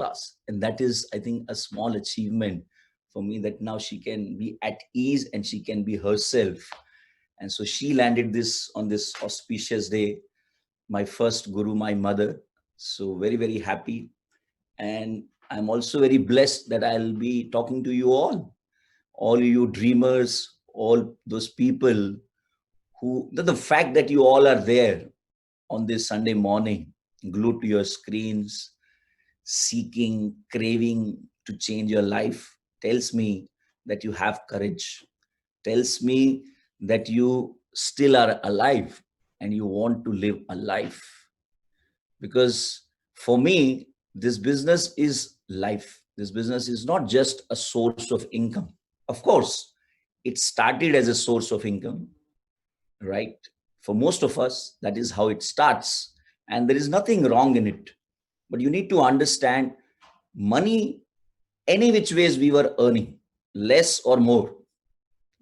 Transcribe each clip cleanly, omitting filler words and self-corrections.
class. And that is, I think, a small achievement for me, that now she can be at ease and she can be herself. And so she landed this on this auspicious day, my first guru, my mother. So very, very happy. And I'm also very blessed that I'll be talking to you all you dreamers, all those people who, the fact that you all are there on this Sunday morning, glued to your screens, seeking, craving to change your life, tells me that you have courage, tells me that you still are alive and you want to live a life. Because for me, this business is life. This business is not just a source of income. Of course, it started as a source of income, right? For most of us, that is how it starts. And there is nothing wrong in it. But you need to understand, money, any which ways we were earning, less or more,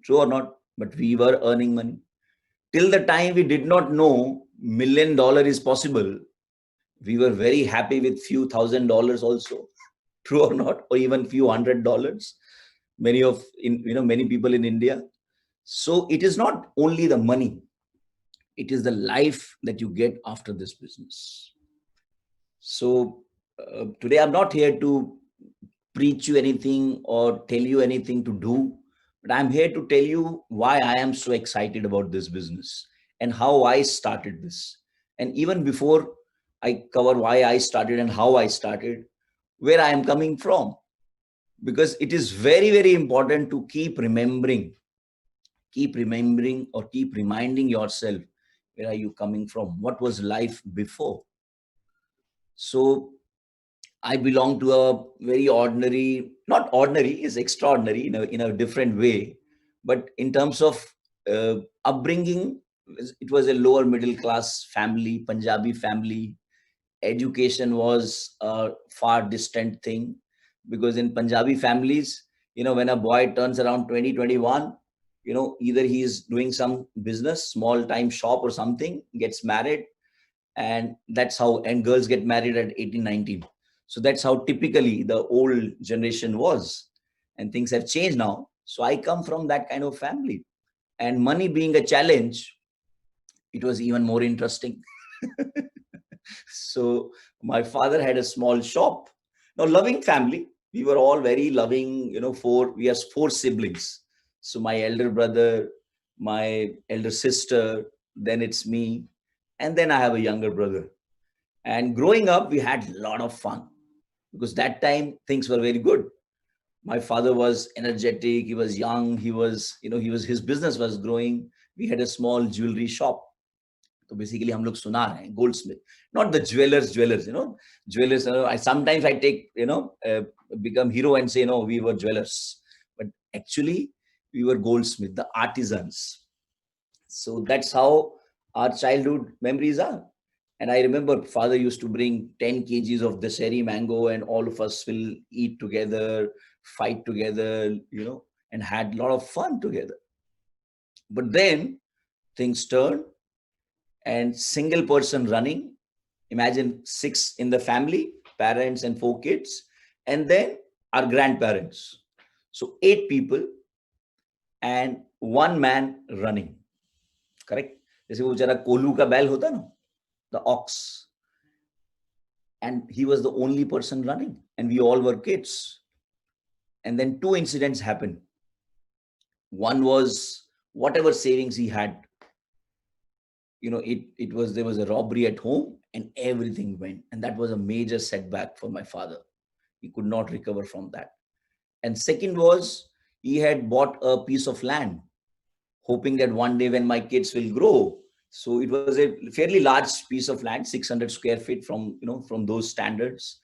true or not, but we were earning money. Till the time we did not know $1 million is possible, we were very happy with few $1,000 also, true or not, or even few $100. Many people in India. So it is not only the money, it is the life that you get after this business. So today I'm not here to preach you anything or tell you anything to do, but I'm here to tell you why I am so excited about this business and how I started this. And even before I cover why I started and how I started, where I am coming from, because it is very, very important to keep remembering or keep reminding yourself, where are you coming from? What was life before? So I belong to a very ordinary, not ordinary, is extraordinary in a different way. But in terms of upbringing, it was a lower middle class family, Punjabi family. Education was a far distant thing, because in Punjabi families, when a boy turns around 2021, either he is doing some business, small time shop or something, gets married, and that's how, and girls get married at 18, 19. So that's how typically the old generation was. And things have changed now. So I come from that kind of family. And money being a challenge, it was even more interesting. So my father had a small shop. Now, loving family, we were all very loving, we are four siblings. So my elder brother, my elder sister, then it's me, and then I have a younger brother. And growing up, we had a lot of fun, because that time things were very good. My father was energetic, he was young, his business was growing. We had a small jewelry shop. So basically हम लोग सुना रहे हैं goldsmith, not the jewelers. I sometimes I take become hero and say no, we were jewelers, but actually we were goldsmith, the artisans. So that's how our childhood memories are. And I remember father used to bring 10 kgs of Daseri mango, and all of us will eat together, fight together, and had a lot of fun together. But then things turned, and single person running. Imagine six in the family, parents and four kids, and then our grandparents. So 8 people and one man running. Correct? जैसे वो जरा कोलू का बैल होता ना, the ox. And he was the only person running, and we all were kids. And then two incidents happened. One was whatever savings he had, there was a robbery at home and everything went. And that was a major setback for my father. He could not recover from that. And second was, he had bought a piece of land, hoping that one day when my kids will grow. So it was a fairly large piece of land, 600 square feet from those standards,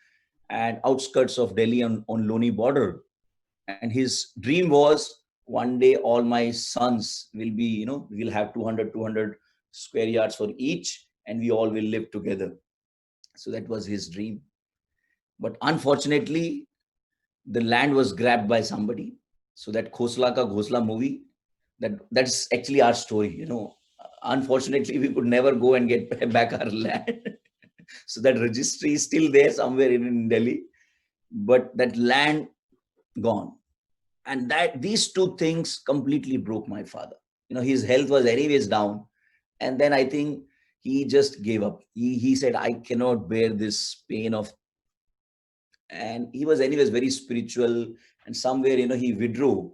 and outskirts of Delhi on Loni border. And his dream was, one day all my sons will be, we'll have 200 square yards for each, and we all will live together. So that was his dream. But unfortunately, the land was grabbed by somebody. So that Khosla Ka Ghosla movie, that's actually our story. Unfortunately, we could never go and get back our land. So that registry is still there somewhere in Delhi. but that land gone. And that these two things completely broke my father. His health was anyways down. And then I think he just gave up. He said, I cannot bear this pain of. And he was anyways very spiritual, and somewhere he withdrew.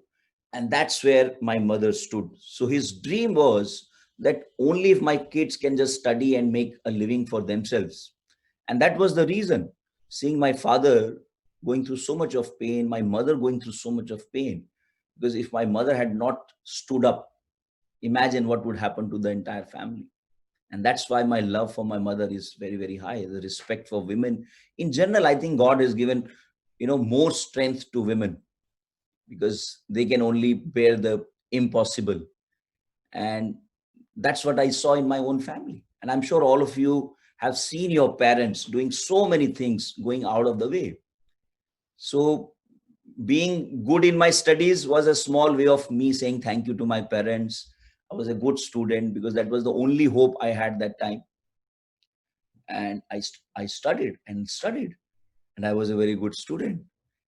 And that's where my mother stood. So his dream was that only if my kids can just study and make a living for themselves. And that was the reason, seeing my father going through so much of pain, my mother going through so much of pain. Because if my mother had not stood up, imagine what would happen to the entire family. And that's why my love for my mother is very, very high. The respect for women in general, I think God has given more strength to women, because they can only bear the impossible. And that's what I saw in my own family. And I'm sure all of you have seen your parents doing so many things, going out of the way. So being good in my studies was a small way of me saying thank you to my parents. I was a good student because that was the only hope I had that time. And I studied and studied, and I was a very good student.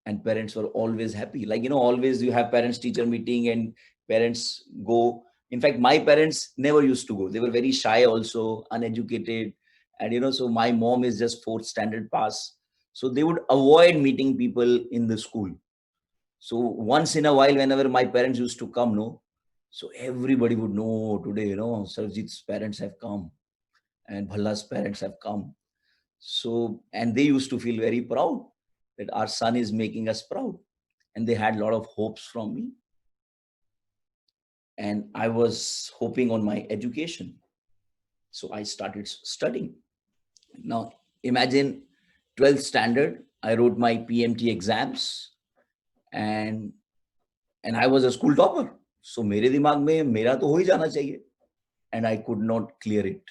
And parents were always happy. Like, always you have parents teacher meeting and parents go. In fact, my parents never used to go. They were very shy, also uneducated. And so my mom is just fourth standard pass. So they would avoid meeting people in the school. So once in a while, whenever my parents used to come, no, so everybody would know today, Sarvjit's parents have come and Bhalla's parents have come. So, and they used to feel very proud that our son is making us proud. And they had a lot of hopes from me. And I was hoping on my education. So I started studying. Now, imagine 12th standard, I wrote my PMT exams, and and I was a school topper. So मेरे दिमाग में मेरा तो हो ही जाना चाहिए. And I could not clear it.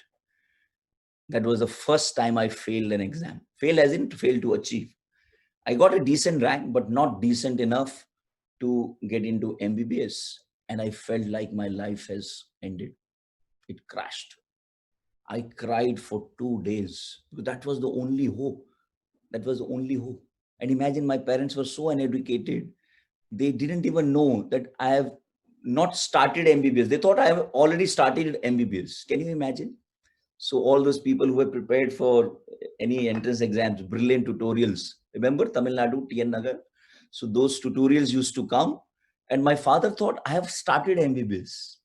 That was the first time I failed an exam. Fail as in fail to achieve. I got a decent rank, but not decent enough to get into MBBS. And I felt like my life has ended. It crashed. I cried for 2 days. That was the only hope. That was the only hope. And imagine, my parents were so uneducated. They didn't even know that I have not started MBBS. They thought I have already started MBBS. Can you imagine? So all those people who were prepared for any entrance exams, brilliant tutorials. Remember Tamil Nadu, TN Nagar? So those tutorials used to come. And my father thought I have started MBBS.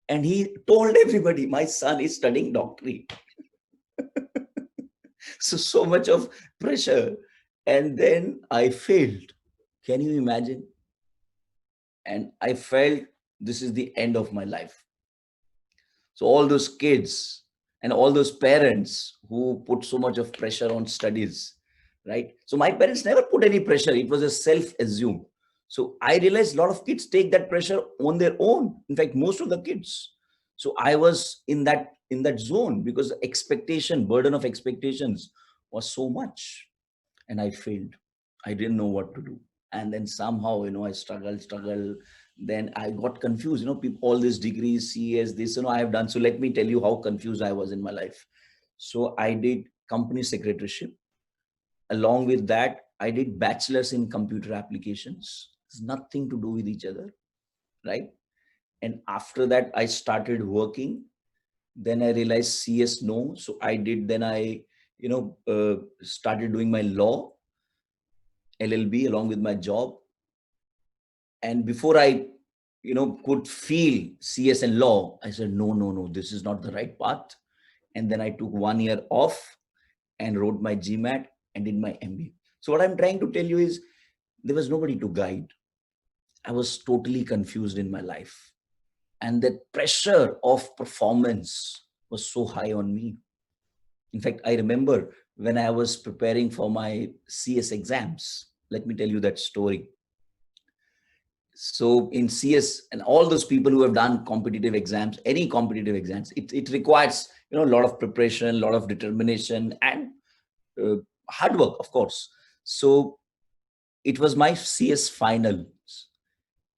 And he told everybody, my son is studying doctorate. So much of pressure. And then I failed. Can you imagine? And I felt this is the end of my life. So all those kids and all those parents who put so much of pressure on studies, right? So my parents never put any pressure. It was a self-assumed. So I realized a lot of kids take that pressure on their own. In fact, most of the kids. So I was in that zone because the expectation, burden of expectations was so much, and I failed. I didn't know what to do. And then somehow, I struggle. Then I got confused, people, all these degrees, CS, this, I have done. So let me tell you how confused I was in my life. So I did company secretaryship. Along with that, I did bachelor's in computer applications. It's nothing to do with each other, right? And after that, I started working. Then I realized CS, no. So I did, then I, started doing my law, LLB, along with my job. And before I, could feel CS and law, I said, no, this is not the right path. And then I took 1 year off and wrote my GMAT and did my MBA. So what I'm trying to tell you is there was nobody to guide. I was totally confused in my life. And that pressure of performance was so high on me. In fact, I remember when I was preparing for my CS exams, let me tell you that story. So in CS and all those people who have done competitive exams, any competitive exams, it requires, a lot of preparation, a lot of determination, and uh, hard work, of course. So it was my CS finals,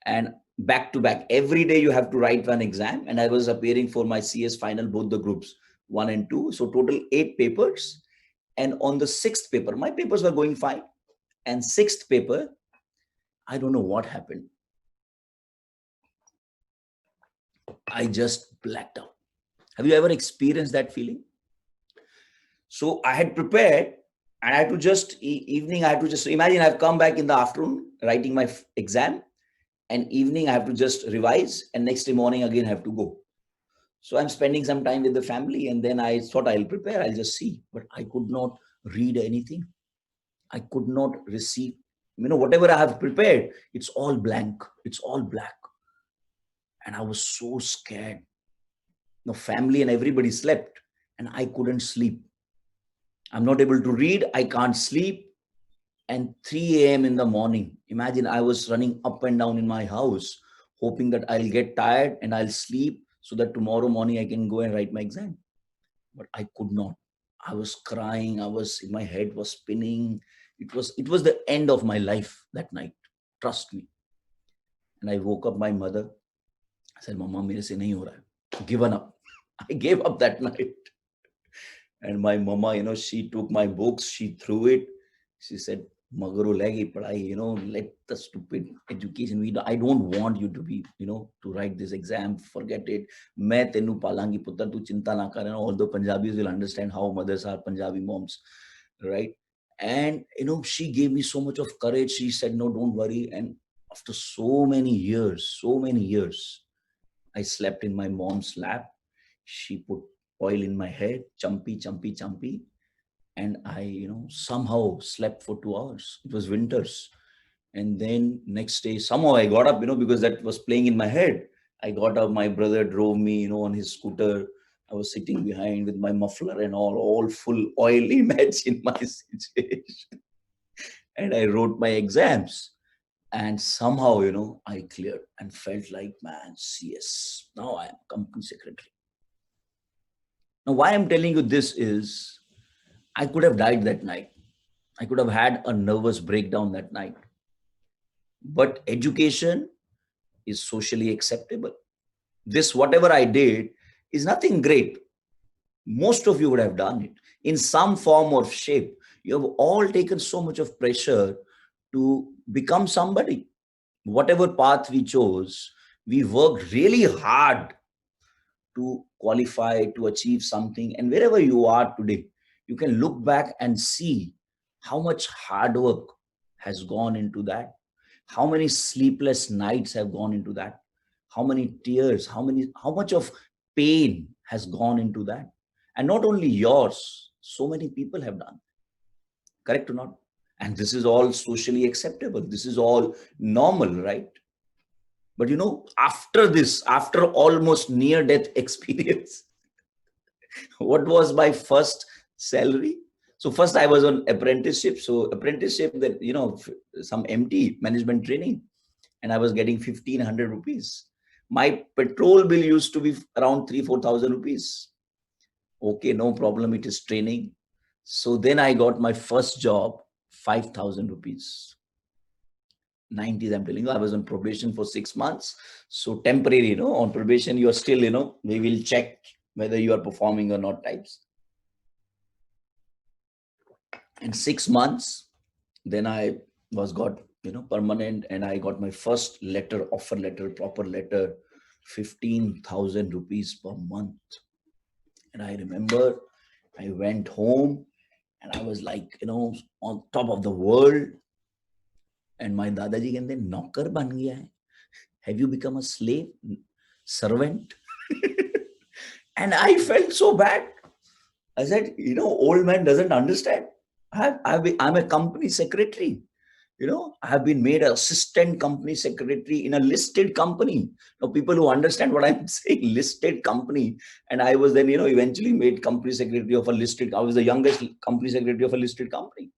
and back to back, every day you have to write one exam. And I was appearing for my CS final, both the groups, 1 and 2. So total 8 papers. And on the 6th paper, my papers were going fine. And sixth paper, I don't know what happened. I just blacked out. Have you ever experienced that feeling? So I had prepared, and I had to just evening. I had to just imagine I've come back in the afternoon writing my exam, and evening I have to just revise, and next day morning again I have to go. So I'm spending some time with the family, and then I thought I'll prepare. I'll just see, but I could not read anything. I could not receive. Whatever I have prepared, it's all blank. It's all black, and I was so scared. The family and everybody slept, and I couldn't sleep. I'm not able to read. I can't sleep. And 3 a.m. in the morning, imagine I was running up and down in my house, hoping that I'll get tired and I'll sleep so that tomorrow morning I can go and write my exam. But I could not. I was crying. My head was spinning. It was the end of my life that night. Trust me. And I woke up my mother. I said, Mama, mere se nahi ho raha hai. Given up. I gave up that night. And my mama, she took my books, she threw it. She said, Magaro lagi padhai, let the stupid education. I don't want you to be, to write this exam, forget it. Main tenu palangi putter, tu chinta na kar. Although Punjabis will understand how mothers are, Punjabi moms, right? And, she gave me so much of courage. She said, no, don't worry. And after so many years, I slept in my mom's lap. She put oil in my head, chumpy, chumpy, chumpy. And I, somehow slept for 2 hours. It was winters. And then next day, somehow I got up, because that was playing in my head. I got up, my brother drove me, on his scooter. I was sitting behind with my muffler and all full oil. Imagine my situation. And I wrote my exams. And somehow, I cleared and felt like, man, yes, now I am company secretary. Now, why I'm telling you this is I could have died that night. I could have had a nervous breakdown that night. But education is socially acceptable. This, whatever I did, is nothing great. Most of you would have done it in some form or shape. You have all taken so much of pressure to become somebody. Whatever path we chose, we worked really hard to qualify, to achieve something. And wherever you are today, you can look back and see how much hard work has gone into that, how many sleepless nights have gone into that, how many tears, how much of pain has gone into that. And not only yours, so many people have done. Correct or not? And this is all socially acceptable. This is all normal, right? But after this, after almost near death experience, what was my first salary? So first I was on apprenticeship. So apprenticeship, that, some MT, management training, and I was getting 1,500 rupees. My petrol bill used to be around 3,000-4,000 rupees. Okay, no problem. It is training. So then I got my first job, 5,000 rupees. 90s, I'm telling you, I was on probation for 6 months. So temporary, on probation, you are still, we will check whether you are performing or not types. In 6 months, then I got, permanent, and I got my first letter, offer letter, proper letter, 15,000 rupees per month. And I remember I went home and I was like, on top of the world. And my Dadaji can then knocker ban gaya hai. Have you become a slave, servant? And I felt so bad. I said, old man doesn't understand. I'm a company secretary. I have been made an assistant company secretary in a listed company. Now, people who understand what I'm saying, listed company. And I was then, eventually made company secretary of a listed, I was the youngest company secretary of a listed company.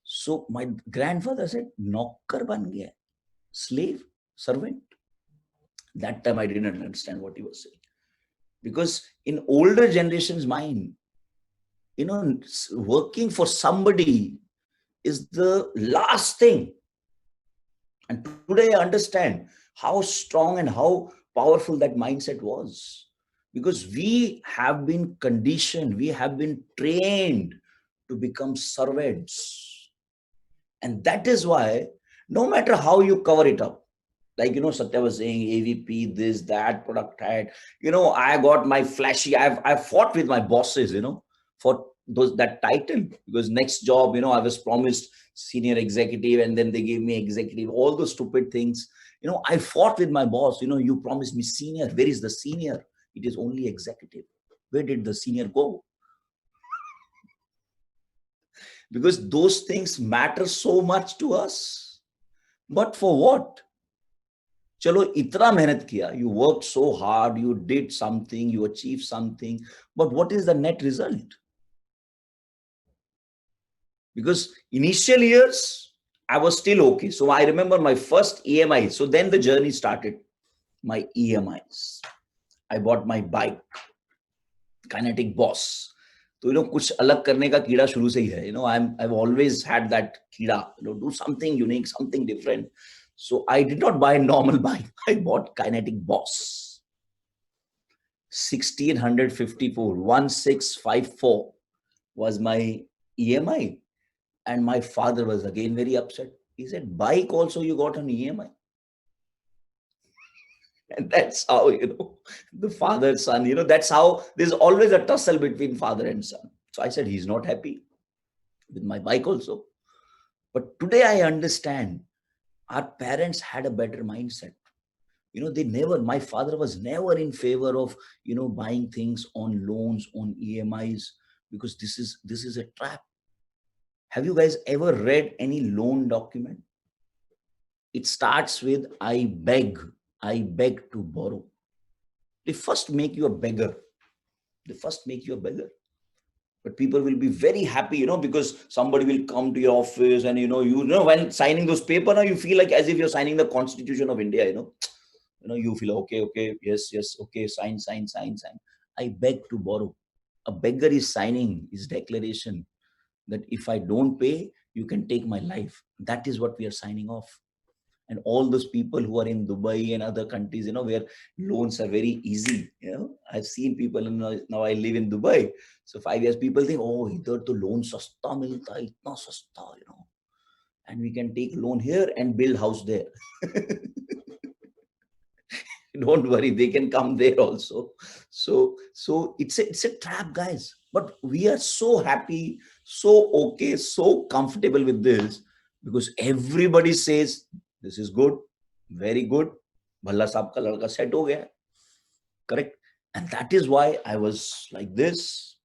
So my grandfather said, Nokkar ban gaya, slave, servant. That time I didn't understand what he was saying. Because in older generation's mind, working for somebody is the last thing. And today I understand how strong and how powerful that mindset was. Because we have been conditioned, we have been trained to become servants. And that is why, no matter how you cover it up, like, Satya was saying, AVP, this, that, product head, I got my flashy, I've fought with my bosses, for that title, because next job, I was promised senior executive, and then they gave me executive, all those stupid things. I fought with my boss, you promised me senior. Where is the senior? It is only executive. Where did the senior go? Because those things matter so much to us. But for what? चलो इतना मेहनत किया, you worked so hard, you did something, you achieved something, but what is the net result? Because initial years I was still okay. So I remember my first EMI. So then the journey started. My EMIs. I bought my bike, kinetic boss. तो कुछ अलग करने का कीड़ा शुरू से ही है. I've always had that कीड़ा, do something unique, something different. So I did not buy a normal bike. I bought kinetic boss. 1654, 1654 was my EMI. And my father was again very upset. He said, bike also you got an EMI. And that's how, the father, son, that's how there's always a tussle between father and son. So I said, he's not happy with my bike also. But today I understand our parents had a better mindset. My father was never in favor of, buying things on loans, on EMIs, because this is a trap. Have you guys ever read any loan document? It starts with, I beg to borrow. They first make you a beggar. But people will be very happy, because somebody will come to your office, and when signing those paper, now you feel like as if you're signing the Constitution of India. You feel okay, yes, okay, sign. I beg to borrow. A beggar is signing his declaration that if I don't pay, you can take my life. That is what we are signing off. And all those people who are in Dubai and other countries, where loans are very easy. I've seen people, now I live in Dubai. So 5 years, people think, oh, idhar to loan sasta milta hai, itna sasta, and we can take loan here and build house there. Don't worry, they can come there also. So it's a trap, guys. But we are so happy, so okay, so comfortable with this, because everybody says this is good, very good. Bhalla saab ka ladka set ho gaya. Correct. And that is why I was like this.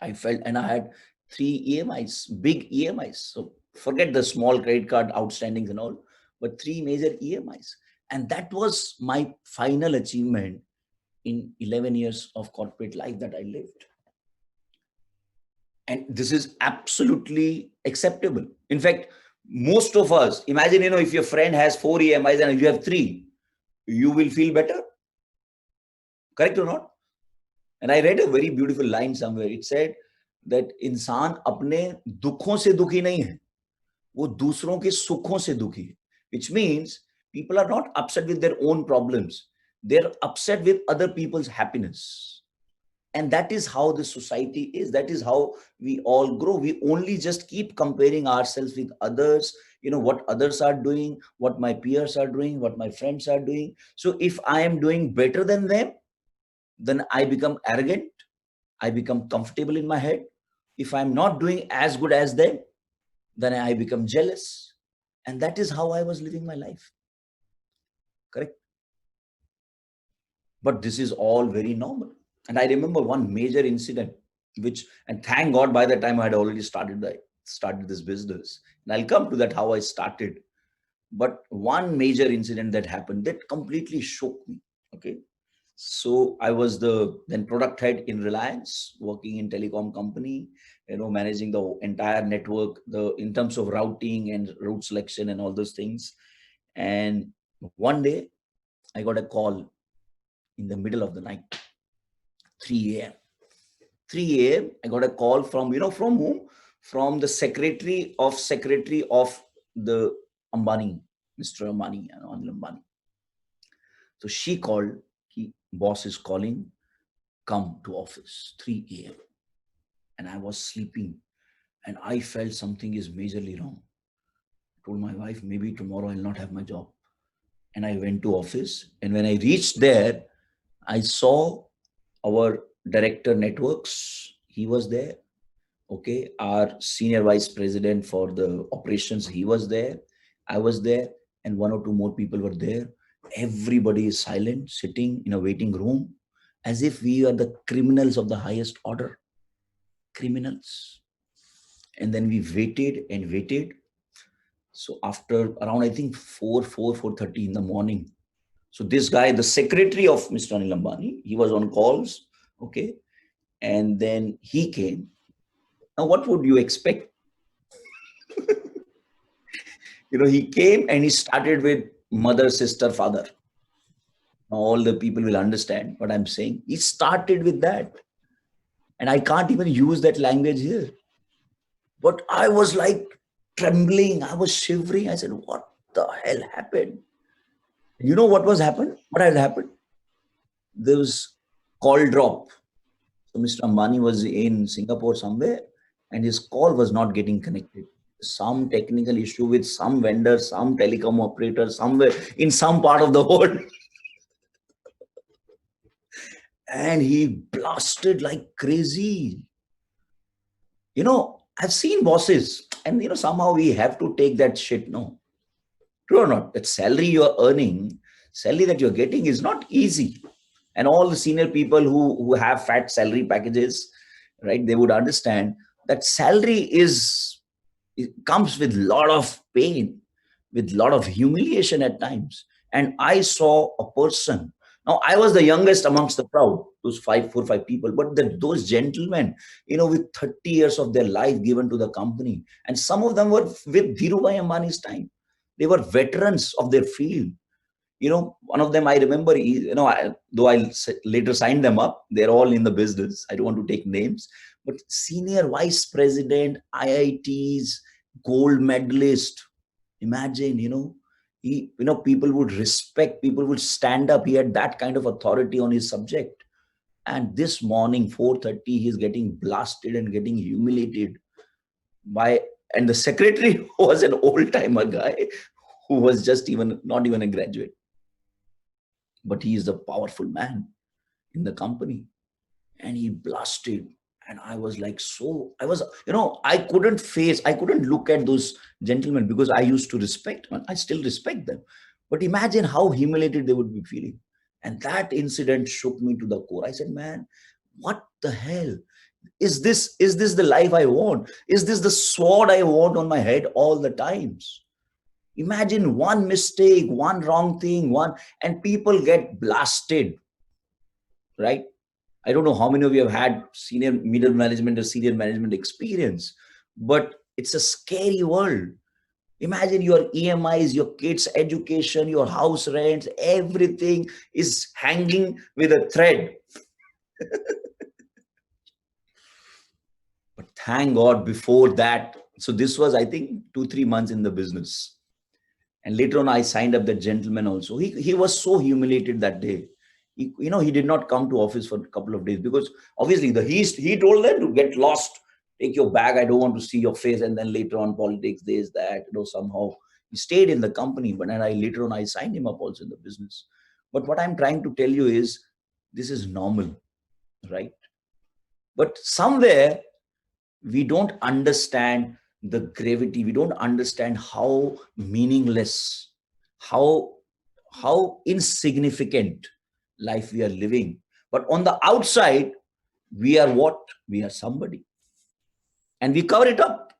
I felt, and I had 3 EMIs, big EMIs. So forget the small credit card outstandings and all, but 3 major EMIs. And that was my final achievement in 11 years of corporate life that I lived. And this is absolutely acceptable. In fact, most of us, imagine, if your friend has 4 EMIs and you have 3, you will feel better. Correct or not? And I read a very beautiful line somewhere. It said that इंसान अपने दुखों से दुखी नहीं है, वो दूसरों के सुखों से दुखी है. Which means people are not upset with their own problems. They're upset with other people's happiness. And that is how the society is. That is how we all grow. We only just keep comparing ourselves with others, what others are doing, what my peers are doing, what my friends are doing. So if I am doing better than them, then I become arrogant. I become comfortable in my head. If I'm not doing as good as them, then I become jealous. And that is how I was living my life. Correct? But this is all very normal. And I remember one major incident, and thank God by the time I had already started this business. And I'll come to that, how I started. But one major incident that happened that completely shook me. Okay. So I was the then product head in Reliance, working in telecom company, managing the entire network, in terms of routing and route selection and all those things. And one day I got a call in the middle of the night, 3 a.m. 3 a.m. I got a call from, from whom? From the secretary of the Ambani, Mr. Ambani, Anil Ambani. So she called, boss is calling, come to office, 3 a.m. And I was sleeping, and I felt something is majorly wrong. Told my wife, maybe tomorrow I'll not have my job. And I went to office. And when I reached there, I saw our director networks. He was there. Okay. Our senior vice president for the operations, he was there. I was there. And one or two more people were there. Everybody is silent, sitting in a waiting room, as if we are the criminals of the highest order. Criminals. And then we waited and waited. So after around, I think 4:30 in the morning. So this guy, the secretary of Mr. Anil Ambani, he was on calls. Okay. And then he came. Now, what would you expect? He came and he started with mother, sister, father. Now, all the people will understand what I'm saying. He started with that. And I can't even use that language here. But I was like trembling. I was shivering. I said, what the hell happened? You know what was happened? What had happened? There was call drop. So Mr. Ambani was in Singapore somewhere and his call was not getting connected. Some technical issue with some vendor, some telecom operator, somewhere in some part of the world. And he blasted like crazy. I've seen bosses and, somehow we have to take that shit. No, true or not? That salary you're earning, salary that you're getting is not easy. And all the senior people who have fat salary packages, right, they would understand that salary it comes with a lot of pain, with a lot of humiliation at times. And I saw a person. Now I was the youngest amongst the crowd, those 4 or 5 people, but those gentlemen, with 30 years of their life given to the company, and some of them were with Dhirubhai Ambani's time. They were veterans of their field. One of them I remember, though I later signed them up, they're all in the business. I don't want to take names, but senior vice president, IITs, gold medalist. Imagine, people would respect, people would stand up. He had that kind of authority on his subject. And this morning, 4:30, he's getting blasted and getting humiliated by, and the secretary was an old timer guy who was just not even a graduate, but he is a powerful man in the company. And he blasted. And I was like, I couldn't look at those gentlemen because I used to respect them. I still respect them. But imagine how humiliated they would be feeling. And that incident shook me to the core. I said, man, what the hell? Is this the life I want? Is this the sword I want on my head all the times? Imagine one mistake, one wrong thing, and people get blasted, right? I don't know how many of you have had senior middle management or senior management experience, but it's a scary world. Imagine your EMIs, your kids' education, your house rents, everything is hanging with a thread. But thank God before that. So this was, I think, 2-3 months in the business. And later on, I signed up that gentleman also. He was so humiliated that day. He did not come to office for a couple of days because obviously he told them to get lost, take your bag. I don't want to see your face. And then later on, politics, this, that, somehow he stayed in the company. But then later on, I signed him up also in the business. But what I'm trying to tell you is this is normal, right? But somewhere we don't understand the gravity. We don't understand how meaningless, how insignificant life we are living. But on the outside, we are what? We are somebody. And we cover it up.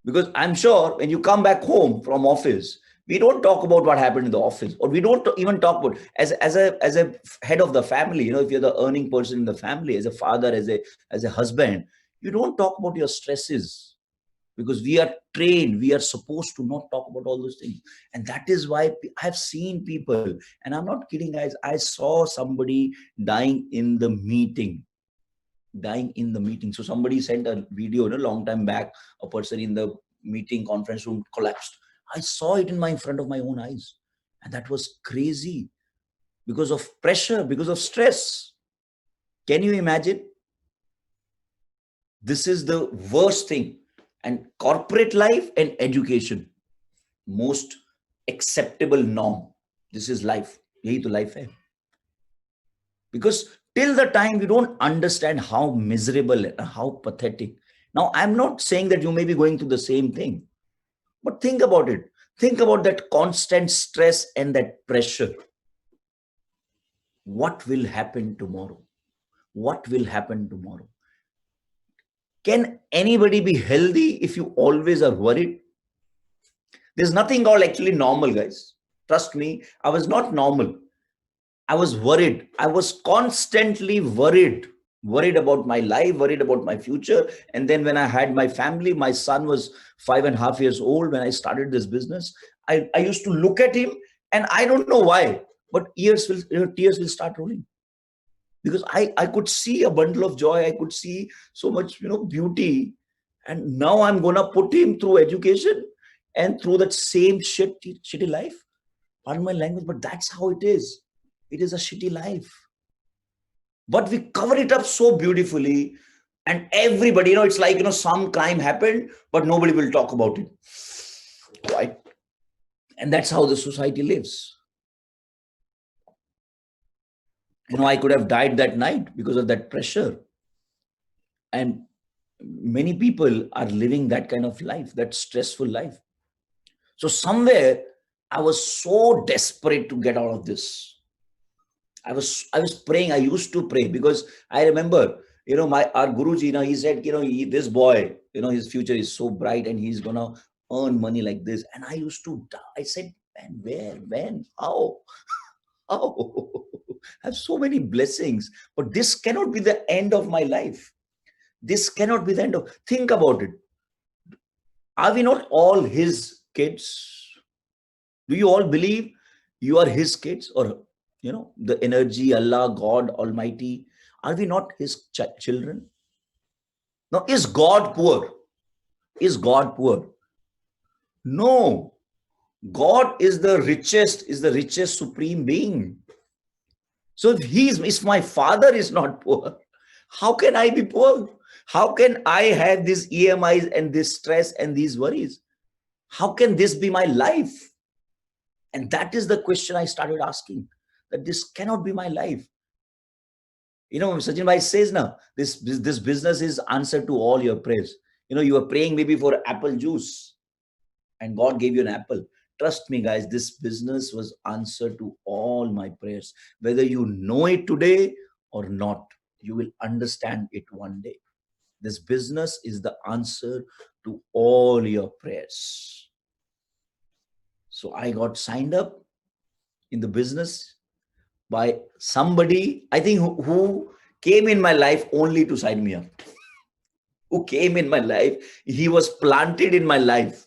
Because I'm sure when you come back home from office, we don't talk about what happened in the office, or we don't even talk about as a head of the family. If you're the earning person in the family, as a father, as a husband, you don't talk about your stresses because we are trained. We are supposed to not talk about all those things, and that is why I've seen people, and I'm not kidding, guys. I saw somebody dying in the meeting. So somebody sent a video a long time back, a person in the meeting conference room collapsed. I saw it in front of my own eyes. And that was crazy because of pressure, because of stress. Can you imagine? This is the worst thing. And corporate life and education. most acceptable norm. This is life. यही तो life है. Because till the time we don't understand how miserable and how pathetic. Now, I'm not saying that you may be going through the same thing, but think about it. Think about that constant stress and that pressure. What will happen tomorrow? What will happen tomorrow? Can anybody be healthy if you always are worried? There's nothing called actually normal, guys. Trust me, I was not normal. I was worried. I was constantly worried about my life, worried about my future. And then when I had my family, my son was 5.5 years old when I started this business. I used to look at him, and I don't know why, but tears will start rolling. Because I could see a bundle of joy. I could see so much, beauty. And now I'm gonna put him through education and through that same shitty life. Pardon my language, but that's how it is. It is a shitty life. But we cover it up so beautifully. And everybody, it's like, some crime happened, but nobody will talk about it. Right? And that's how the society lives. I could have died that night because of that pressure. And many people are living that kind of life, that stressful life. So somewhere I was so desperate to get out of this. I was praying. I used to pray because I remember, our Guruji, he said, this boy, his future is so bright and he's gonna earn money like this. And I used to die. I said, man, where, when, how? How? I have so many blessings, but this cannot be the end of my life. This cannot be the end of. Think about it. Are we not all his kids? Do you all believe you are his kids, or the energy, Allah, God Almighty? Are we not his children? Now, is God poor? Is God poor? No. God is the richest supreme being. So if my father is not poor, how can I be poor? How can I have these EMIs and this stress and these worries? How can this be my life? And that is the question I started asking, that this cannot be my life. Sachin Bhai says now, this business is answer to all your prayers. You were praying maybe for apple juice and God gave you an apple. Trust me, guys, this business was answer to all my prayers. Whether you know it today or not, you will understand it one day. This business is the answer to all your prayers. So I got signed up in the business by somebody, I think, who came in my life only to sign me up. Who came in my life. He was planted in my life.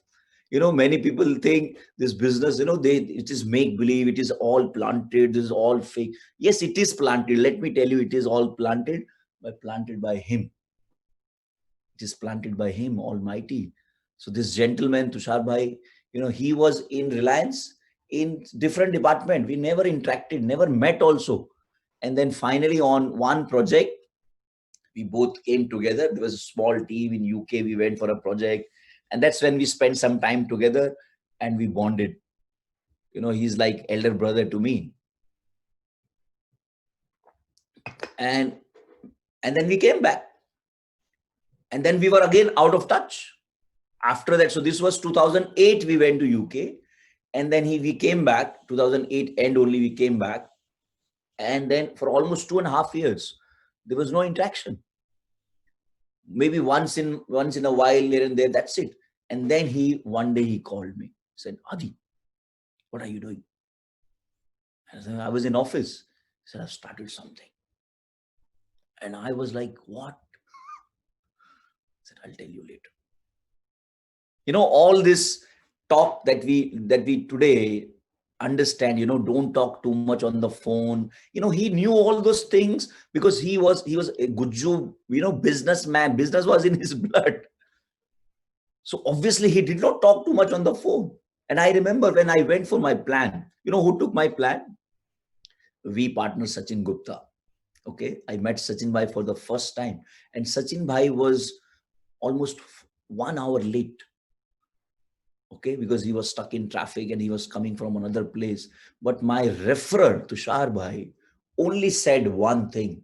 Many people think this business, it is make-believe, it is all planted, this is all fake. Yes, it is planted. Let me tell you, it is all planted by him. It is planted by him, Almighty. So this gentleman, Tushar Bhai, he was in Reliance in different department. We never interacted, never met also. And then finally on one project, we both came together. There was a small team in UK. We went for a project. And that's when we spent some time together and we bonded. He's like elder brother to me. And then we came back. And then we were again out of touch. After that, so this was 2008, we went to UK. And then we came back, 2008 end only we came back. And then for almost 2.5 years, there was no interaction. Maybe once in a while here and there, that's it. And then one day he called me, said, Adhi, what are you doing? And I said, I was in office. He said, I've started something. And I was like, what? I said, I'll tell you later. All this talk that we today understand, don't talk too much on the phone. He knew all those things because he was a Guju, businessman. Business was in his blood. So obviously he did not talk too much on the phone. And I remember when I went for my plan, who took my plan? We partner Sachin Gupta. Okay. I met Sachin Bhai for the first time. And Sachin Bhai was almost 1 hour late. okay, because he was stuck in traffic and he was coming from another place. But my referrer, Tushar Bhai, only said one thing,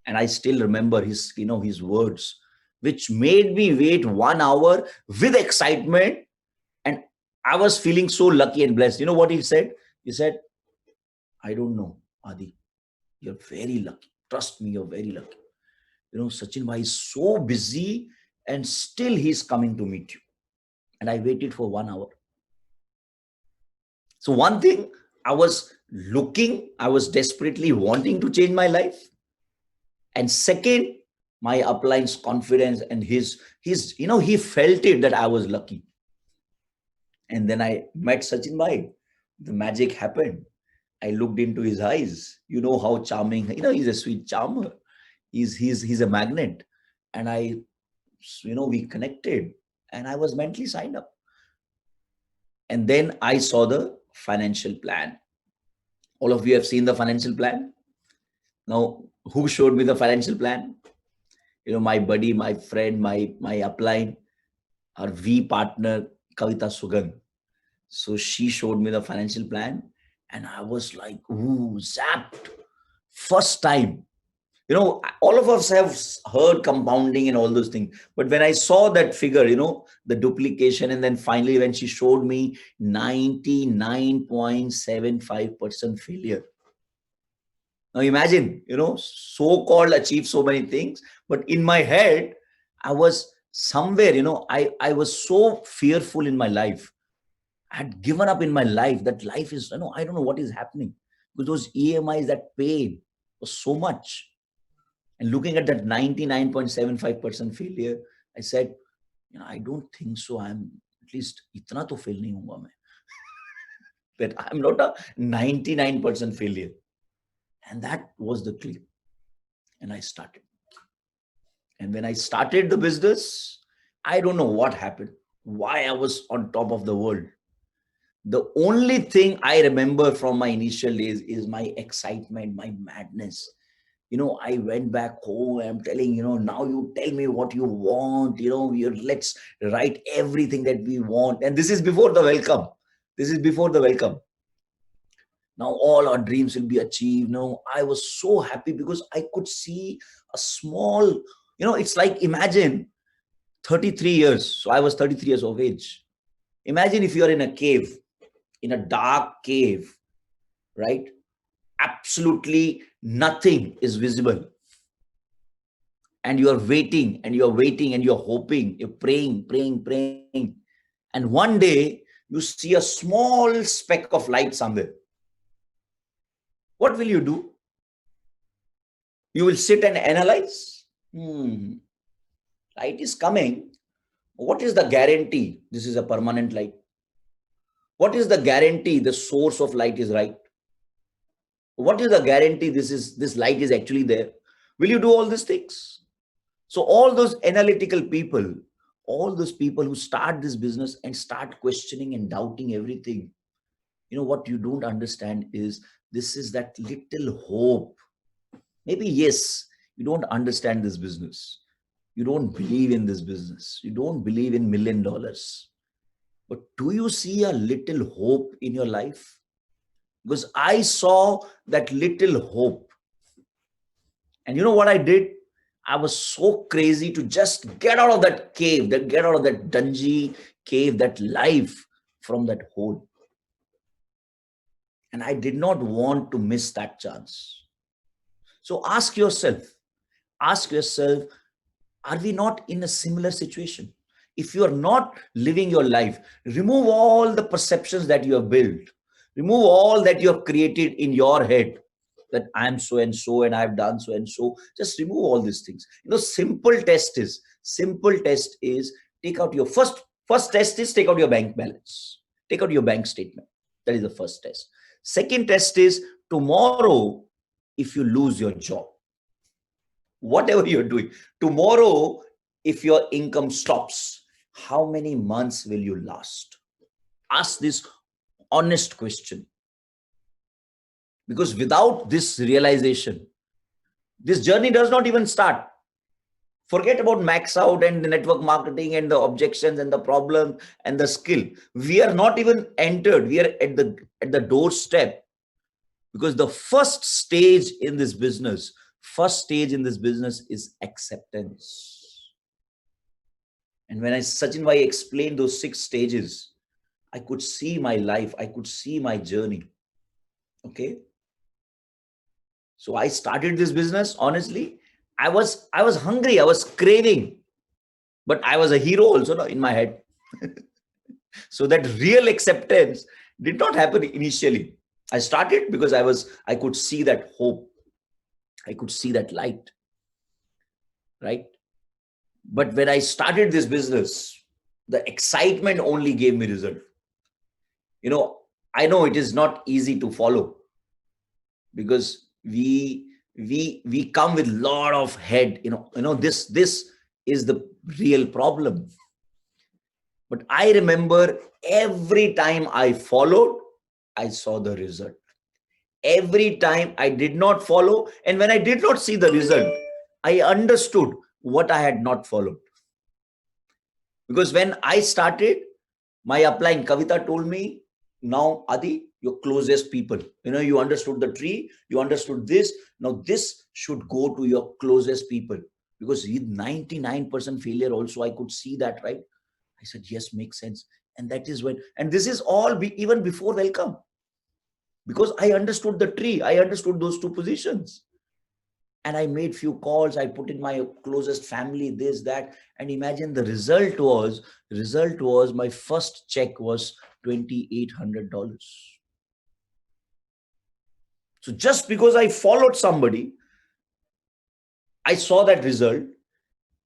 and I still remember his, his words, which made me wait 1 hour with excitement. And I was feeling so lucky and blessed. You know what he said? He said, I don't know, Adi, you're very lucky. Trust me, you're very lucky. Sachin Bhai is so busy and still he's coming to meet you. And I waited for 1 hour. So one thing, I was desperately wanting to change my life. And second, my upline's confidence and his, he felt it that I was lucky. And then I met Sachin Bhai. The magic happened. I looked into his eyes. You know how charming, he's a sweet charmer. He's a magnet. And we connected and I was mentally signed up. And then I saw the financial plan. All of you have seen the financial plan. Now, who showed me the financial plan? My buddy, my friend, my upline, our V partner, Kavita Sugan. So she showed me the financial plan and I was like, ooh, zapped. First time. All of us have heard compounding and all those things. But when I saw that figure, the duplication, and then finally when she showed me 99.75% failure. Now imagine, so-called achieve so many things, but in my head, I was somewhere, I was so fearful in my life. I had given up in my life that life is, I don't know what is happening. Because those EMIs that paid was so much. And looking at that 99.75% failure, I said, I don't think so. I'm at least itna to fail nahi hoga main. That I'm not a 99% failure. And that was the click. And I started. And when I started the business, I don't know what happened, why I was on top of the world. The only thing I remember from my initial days is my excitement, my madness. I went back home. I'm telling, now you tell me what you want. Let's write everything that we want. And this is before the welcome. This is before the welcome. Now all our dreams will be achieved. Now I was so happy because I could see a small, it's like, imagine 33 years. So I was 33 years of age. Imagine if you're in a cave, in a dark cave, right? Absolutely nothing is visible. And you are waiting and you're waiting and you're hoping, you're praying, praying, praying. And one day you see a small speck of light somewhere. What will you do? You will sit and analyze. Light is coming. What is the guarantee this is a permanent light? What is the guarantee the source of light is right? What is the guarantee this light is actually there? Will you do all these things? So all those analytical people, all those people who start this business and start questioning and doubting everything, what you don't understand is this is that little hope. Maybe, yes, you don't understand this business. You don't believe in this business. You don't believe in $1 million. But do you see a little hope in your life? Because I saw that little hope. And you know what I did? I was so crazy to just get out of that cave, get out of that dungy cave, that life from that hole. And I did not want to miss that chance. So ask yourself, are we not in a similar situation? If you are not living your life, remove all the perceptions that you have built. Remove all that you have created in your head, that I'm so and so and I've done so and so. Just remove all these things. Simple test is take out your first test is take out your bank balance. Take out your bank statement. That is the first test. Second test is tomorrow, if you lose your job, whatever you're doing, tomorrow, if your income stops, how many months will you last? Ask this honest question. Because without this realization, this journey does not even start. Forget about max out and the network marketing and the objections and the problem and the skill. We are not even entered. We are at the doorstep, because the first stage in this business is acceptance. And when Sachin Bhai explained those 6 stages, I could see my life, I could see my journey. Okay. So I started this business, honestly. I was hungry, I was craving, but I was a hero also, no, in my head. So that real acceptance did not happen initially. I started because I could see that hope. I could see that light, right? But when I started this business, the excitement only gave me result. You know, I know it is not easy to follow, because we come with lot of head. This is the real problem. But I remember every time I followed, I saw the result. Every time I did not follow, and when I did not see the result, I understood what I had not followed. Because when I started, my upline Kavita told me, now Adhi, your closest people, you understood the tree, you understood this. Now this should go to your closest people, because with 99% failure also, I could see that, right? I said, yes, makes sense. And that is when, and this is all even before welcome, because I understood the tree, I understood those two positions. And I made few calls, I put in my closest family, this, that, and imagine the result was my first check was $2,800. So just because I followed somebody, I saw that result.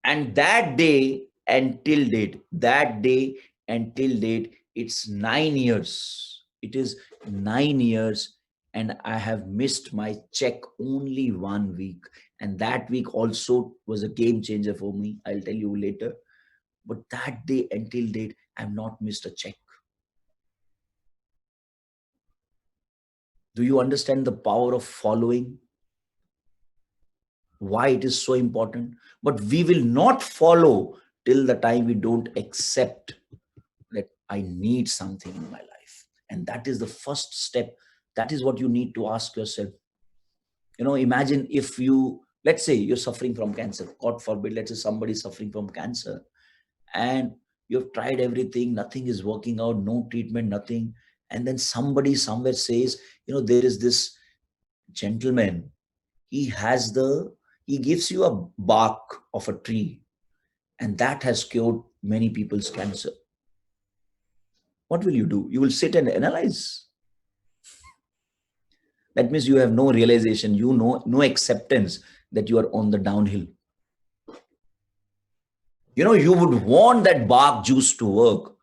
And that day until date, it's 9 years. It is 9 years, and I have missed my check only 1 week. And that week also was a game changer for me. I'll tell you later. But that day until date, I've not missed a check. Do you understand the power of following? Why it is so important? But we will not follow till the time we don't accept that I need something in my life. And that is the first step. That is what you need to ask yourself. Imagine if let's say you're suffering from cancer, God forbid, let's say somebody's suffering from cancer, and you've tried everything, nothing is working out, no treatment, nothing. And then somebody somewhere says, there is this gentleman, he gives you a bark of a tree, and that has cured many people's cancer. What will you do? You will sit and analyze. That means you have no realization, no acceptance that you are on the downhill. You would want that bark juice to work.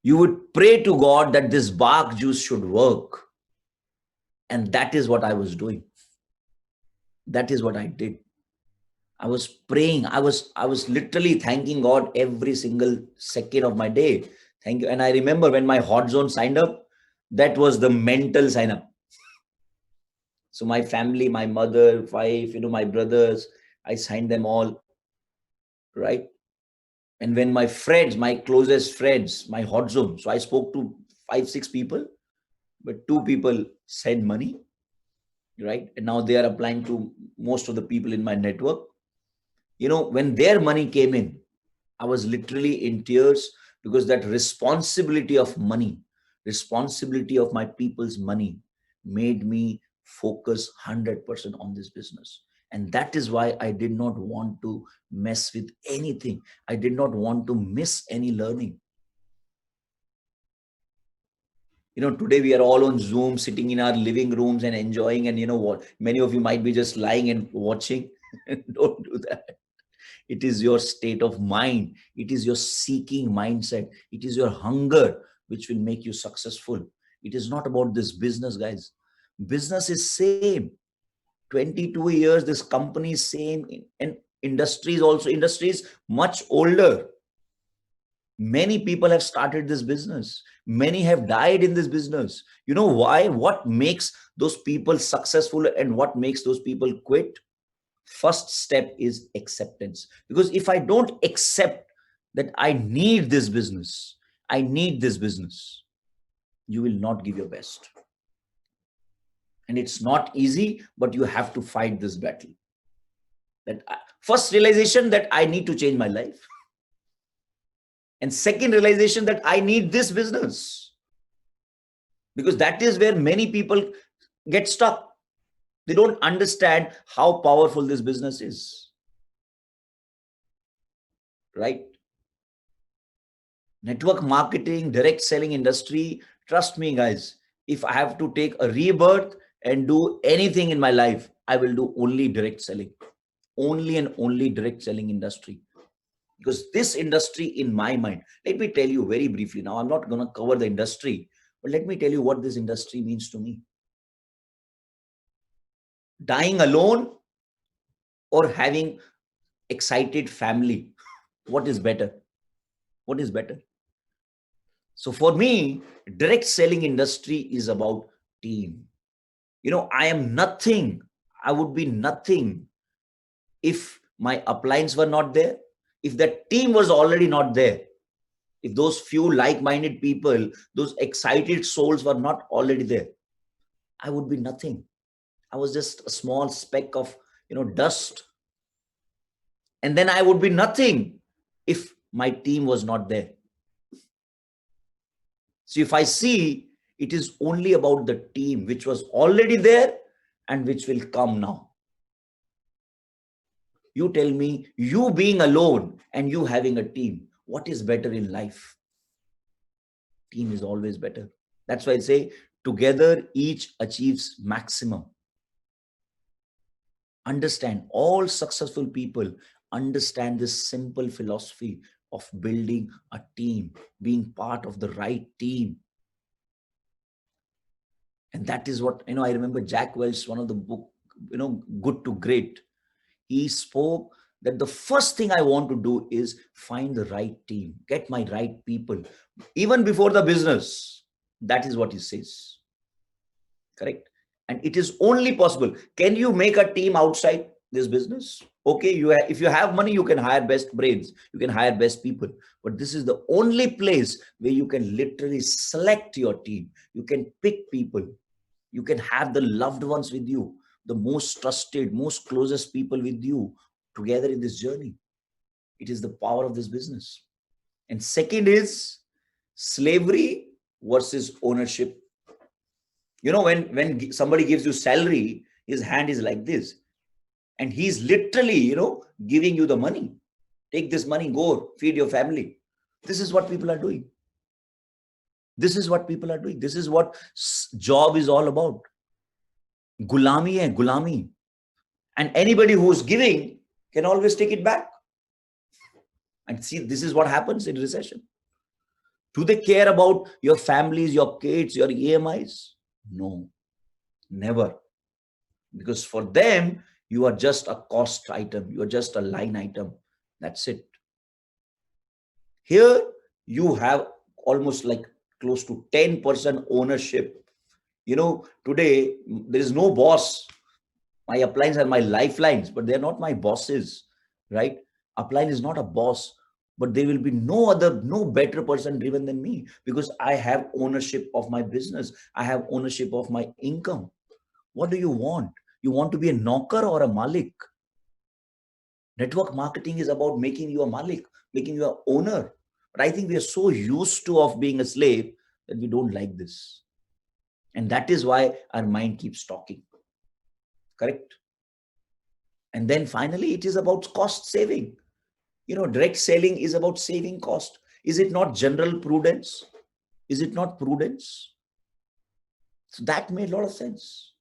You would pray to God that this bark juice should work. And that is what I was doing. That is what I did. I was praying. I was literally thanking God every single second of my day. Thank you. And I remember when my hot zone signed up, that was the mental sign up. So my family, my mother, wife, my brothers, I signed them all, right? And when my friends, my closest friends, my hot zone, so I spoke to 5-6 people, but 2 people sent money, right? And now they are applying to most of the people in my network. When their money came in, I was literally in tears, because that responsibility of money, responsibility of my people's money, made me focus 100% on this business. And that is why I did not want to mess with anything. I did not want to miss any learning. Today we are all on Zoom, sitting in our living rooms and enjoying. And you know what? Many of you might be just lying and watching. Don't do that. It is your state of mind. It is your seeking mindset. It is your hunger which will make you successful. It is not about this business, guys. Business is same. 22 years, this company is same. And industries much older. Many people have started this business. Many have died in this business. You know why? What makes those people successful and what makes those people quit? First step is acceptance. Because if I don't accept that I need this business, I need this business, you will not give your best. And it's not easy, but you have to fight this battle. First realization that I need to change my life. And second realization that I need this business. Because that is where many people get stuck. They don't understand how powerful this business is. Right? Network marketing, direct selling industry, trust me, guys, if I have to take a rebirth and do anything in my life, I will do only direct selling. Only and only direct selling industry. Because this industry, in my mind, let me tell you very briefly. Now, I'm not going to cover the industry, but let me tell you what this industry means to me. Dying alone or having excited family, what is better? What is better? So for me, direct selling industry is about team. I am nothing. I would be nothing if my uplines were not there, if that team was already not there, if those few like-minded people, those excited souls were not already there. I would be nothing. I was just a small speck of, dust. And then I would be nothing if my team was not there. So if I see, it is only about the team which was already there and which will come now. You tell me, you being alone and you having a team, what is better in life? Team is always better. That's why I say, together each achieves maximum. Understand, all successful people understand this simple philosophy of building a team, being part of the right team. And that is what, I remember Jack Welch, one of the book, Good to Great. He spoke that the first thing I want to do is find the right team, get my right people, even before the business. That is what he says. Correct? And it is only possible. Can you make a team outside this business? Okay, if you have money, you can hire best brains, you can hire best people. But this is the only place where you can literally select your team. You can pick people. You can have the loved ones with you, the most trusted, most closest people with you together in this journey. It is the power of this business. And second is slavery versus ownership. When somebody gives you salary, his hand is like this. And he's literally, giving you the money. Take this money, go feed your family. This is what people are doing. This is what people are doing. This is what job is all about. Gulami hai, gulami. And anybody who's giving can always take it back. And see, this is what happens in recession. Do they care about your families, your kids, your EMIs? No, never. Because for them, you are just a cost item. You are just a line item. That's it. Here, you have almost like close to 10% ownership. Today, there is no boss. My uplines are my lifelines, but they're not my bosses, right? Upline is not a boss, but there will be no better person driven than me, because I have ownership of my business. I have ownership of my income. What do you want? You want to be a knocker or a malik? Network marketing is about making you a malik, making you an owner. But I think we are so used to of being a slave that we don't like this. And that is why our mind keeps talking. Correct? And then finally, it is about cost saving. Direct selling is about saving cost. Is it not general prudence? Is it not prudence? So that made a lot of sense.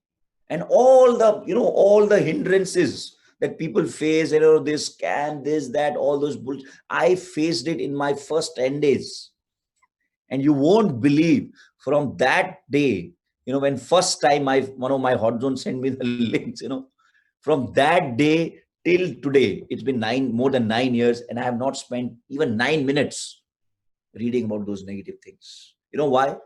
And all the hindrances that people face, this scam, this, that, all those bullshit, I faced it in my first 10 days. And you won't believe, from that day, when first time one of my hot zones sent me the links, from that day till today, it's been more than 9 years, and I have not spent even 9 minutes reading about those negative things. You know why?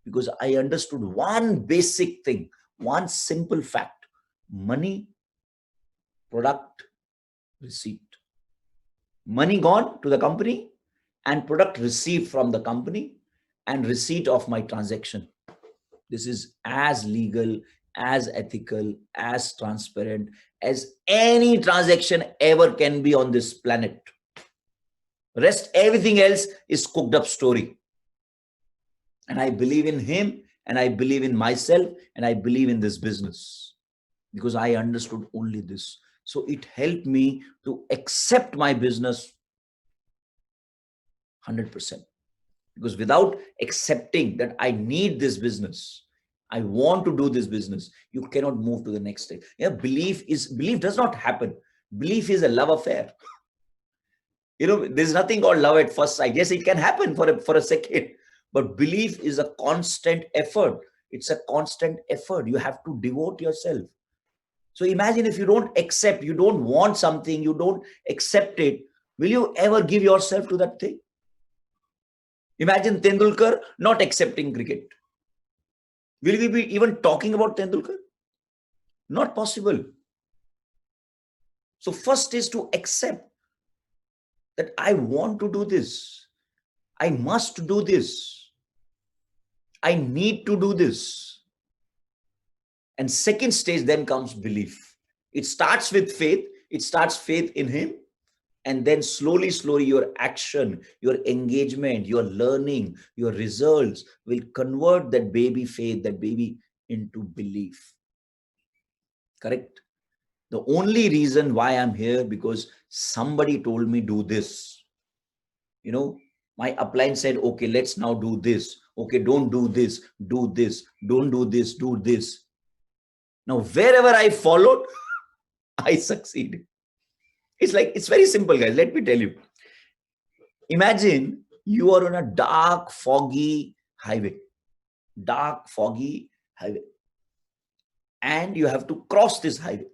Because I understood one basic thing, one simple fact. Money product, receipt. Money gone to the company and product received from the company and receipt of my transaction. This is as legal, as ethical, as transparent as any transaction ever can be on this planet. Rest, everything else is cooked up story. And I believe in him, and I believe in myself, and I believe in this business because I understood only this. So it helped me to accept my business 100%. Because without accepting that I need this business, I want to do this business, you cannot move to the next step. Yeah, belief does not happen. Belief is a love affair. There's nothing called love at first sight. Yes, it can happen for a second, but belief is a constant effort. It's a constant effort. You have to devote yourself. So imagine if you don't accept, you don't want something, you don't accept it, will you ever give yourself to that thing? Imagine Tendulkar not accepting cricket. Will we be even talking about Tendulkar? Not possible. So first is to accept that I want to do this. I must do this. I need to do this. And second stage then comes belief. It starts with faith. It starts faith in him. And then slowly, your action, your engagement, your learning, your results will convert that baby faith, that baby into belief. Correct? The only reason why I'm here because somebody told me do this. My upline said, okay, let's now do this. Okay, don't do this, do this, don't do this, do this. Now, wherever I followed, I succeeded. It's very simple, guys. Let me tell you. Imagine you are on a dark, foggy highway. And you have to cross this highway.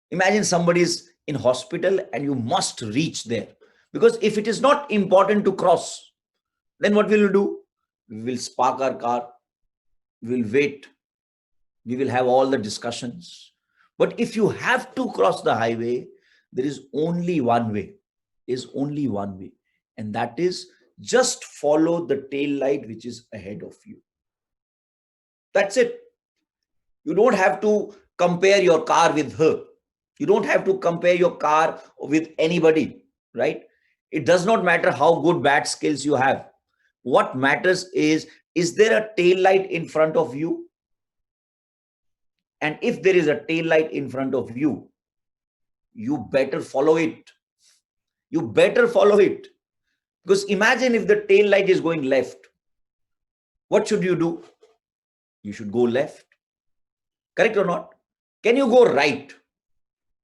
Imagine somebody is in hospital and you must reach there. Because if it is not important to cross, then what will you do? We will park our car. We will wait. We will have all the discussions. But if you have to cross the highway, there is only one way. There's only one way. And that is just follow the tail light which is ahead of you. That's it. You don't have to compare your car with her. You don't have to compare your car with anybody, right? It does not matter how good, bad skills you have. What matters is there a tail light in front of you? And if there is a tail light in front of you, you better follow it. You better follow it. Because imagine if the tail light is going left. What should you do? You should go left. Correct or not? Can you go right?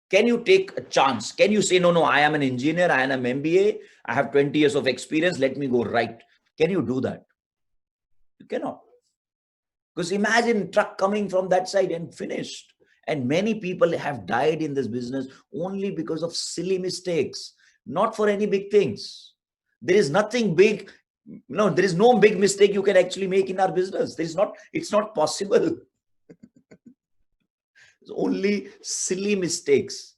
Can you take a chance? Can you say, no, I am an engineer, I am an MBA, I have 20 years of experience, let me go right? Can you do that? You cannot. Because imagine truck coming from that side and finished. And many people have died in this business only because of silly mistakes, not for any big things. There is nothing big. No, there is no big mistake you can actually make in our business. It's not possible. It's only silly mistakes.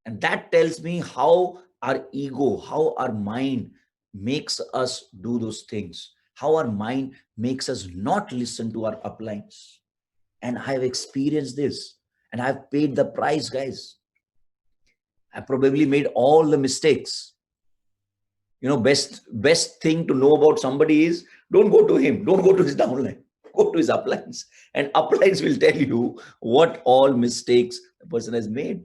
And that tells me how our ego, how our mind makes us do those things, how our mind makes us not listen to our uplines. And I have experienced this and I've paid the price, guys. I probably made all the mistakes. Best thing to know about somebody is don't go to him, don't go to his downline, go to his uplines, and uplines will tell you what all mistakes the person has made.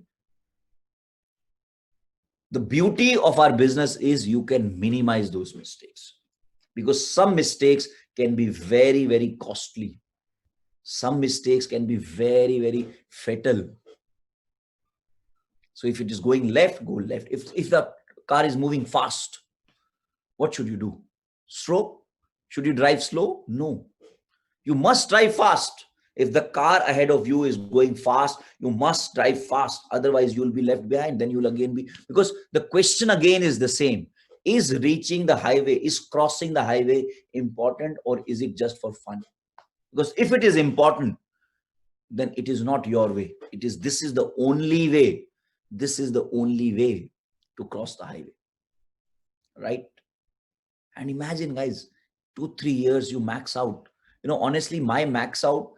The beauty of our business is you can minimize those mistakes because some mistakes can be very, very costly. Some mistakes can be very, very fatal. So if it is going left, go left. If the car is moving fast, what should you do? Slow? Should you drive slow? No. You must drive fast. If the car ahead of you is going fast, you must drive fast. Otherwise, you'll be left behind. Then you'll again be... Because the question again is the same. Is reaching the highway, is crossing the highway important, or is it just for fun? Because if it is important, then it is not your way. This is the only way. This is the only way to cross the highway, right? And imagine, guys, 2 3 years you max out. Honestly, my max out,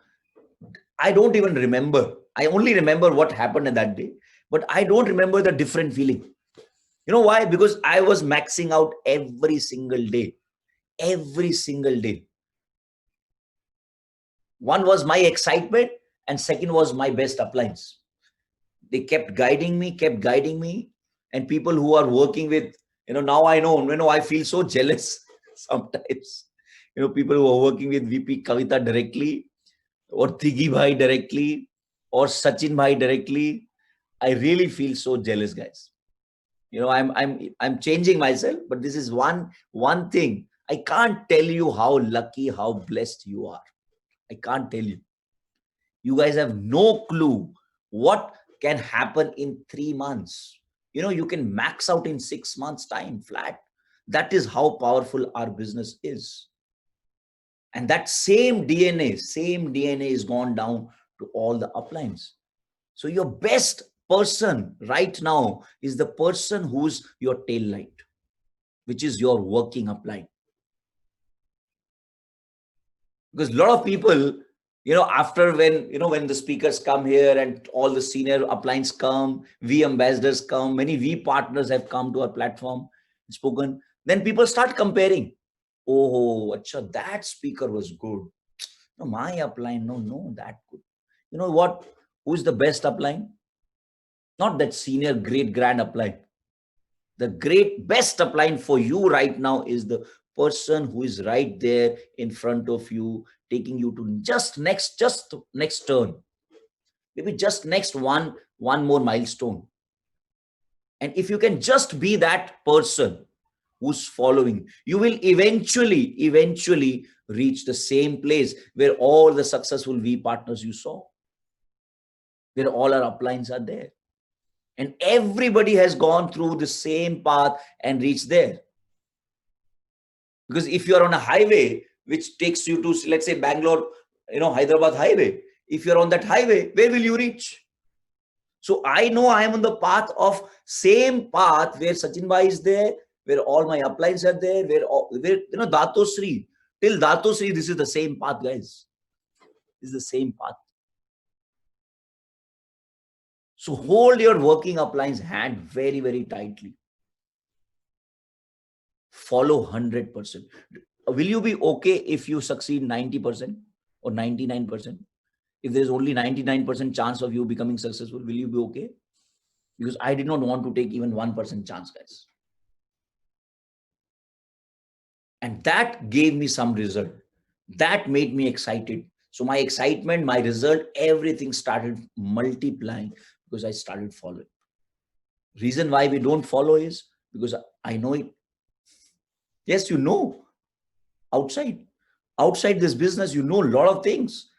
I don't even remember. I only remember what happened in that day, but I don't remember the different feeling. You know why? Because I was maxing out every single day. Every single day. One was my excitement, and second was my best appliance. They kept guiding me. And people who are working with, now I know, I feel so jealous sometimes. People who are working with VP Kavita directly, or Tigi Bhai directly, or Sachin Bhai directly. I really feel so jealous, guys. I'm changing myself, but this is one thing. I can't tell you how lucky, how blessed you are. I can't tell you. You guys have no clue what can happen in 3 months. You can max out in 6 months time flat. That is how powerful our business is. And that same DNA is gone down to all the uplines. So your best person right now is the person who's your tail light, which is your working upline. Because a lot of people, after when the speakers come here and all the senior uplines come, V ambassadors come, many V partners have come to our platform, spoken, then people start comparing. Oh, acha, that speaker was good. No, my upline, no, that good. You know what? Who's the best upline? Not that senior, great, grand upline. The great best upline for you right now is the person who is right there in front of you, taking you to just next turn, maybe just next one more milestone. And if you can just be that person who's following, you will eventually reach the same place where all the successful V partners you saw, where all our uplines are there. And everybody has gone through the same path and reached there. Because if you are on a highway which takes you to, let's say, Bangalore, Hyderabad highway, if you're on that highway, where will you reach? So I know I am on the path of same path where Sachin Bhai is there, where all my uplines are there, where Dato Sri, till Dato Sri, this is the same path, guys. This is the same path. So hold your working uplines hand very, very tightly. Follow 100%. Will you be okay if you succeed 90% or 99%? If there's only 99% chance of you becoming successful, will you be okay? Because I did not want to take even 1% chance, guys. And that gave me some result. That made me excited. So my excitement, my result, everything started multiplying because I started following. Reason why we don't follow is because I know it. Yes, outside this business, you know a lot of things.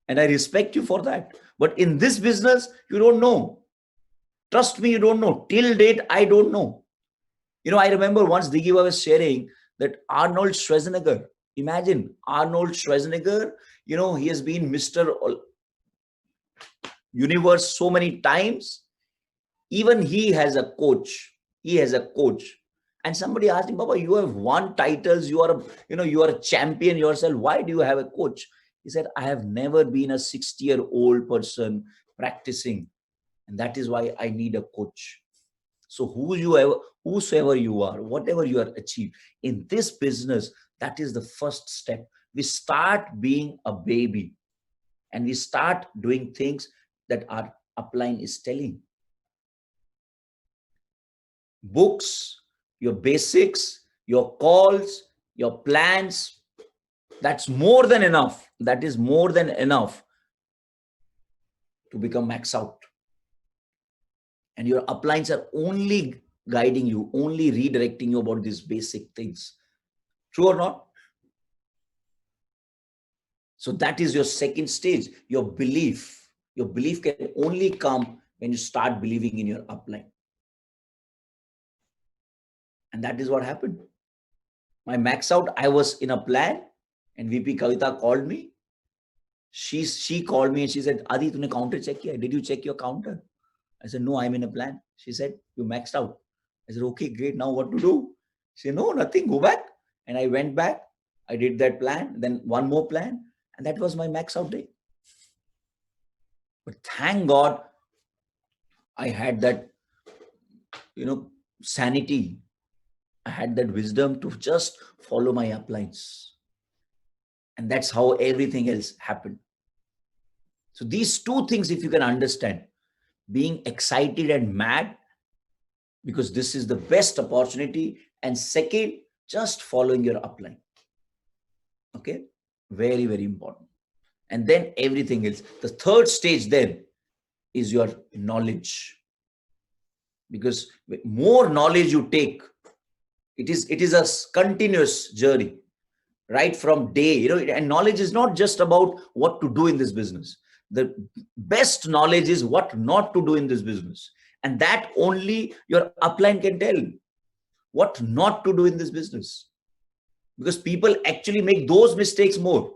And I respect you for that. But in this business, you don't know. Trust me, you don't know. Till date, I don't know. I remember once Digiba was sharing that Arnold Schwarzenegger, imagine Arnold Schwarzenegger, he has been Mr. Universe so many times. Even he has a coach. And somebody asked him, Baba, you have won titles. You are a champion yourself. Why do you have a coach? He said, I have never been a 60-year-old person practicing. And that is why I need a coach. So whosoever you are, whatever you are achieved in this business, that is the first step. We start being a baby and we start doing things that our upline is telling. Books, your basics, your calls, your plans, that's more than enough. That is more than enough to become max out. And your uplines are only guiding you, only redirecting you about these basic things. True or not? So that is your second stage, your belief. Your belief can only come when you start believing in your upline. And that is what happened. My max out, I was in a plan and VP Kavita called me She called me and she said, Adi, tune counter check kiya? Did you check your counter? I said, no, I'm in a plan. She said, you maxed out. I said, okay, great. Now what to do? She said, no, nothing. Go back. And I went back. I did that plan, then one more plan, and that was my max out day. But thank God I had that, sanity. I had that wisdom to just follow my uplines. And that's how everything else happened. So these two things, if you can understand, being excited and mad, because this is the best opportunity. And second, just following your upline. Okay. Very, very important. And then everything else. The third stage then is your knowledge. Because more knowledge you take, it is a continuous journey, right from day. And knowledge is not just about what to do in this business. The best knowledge is what not to do in this business. And that only your upline can tell what not to do in this business. Because people actually make those mistakes more.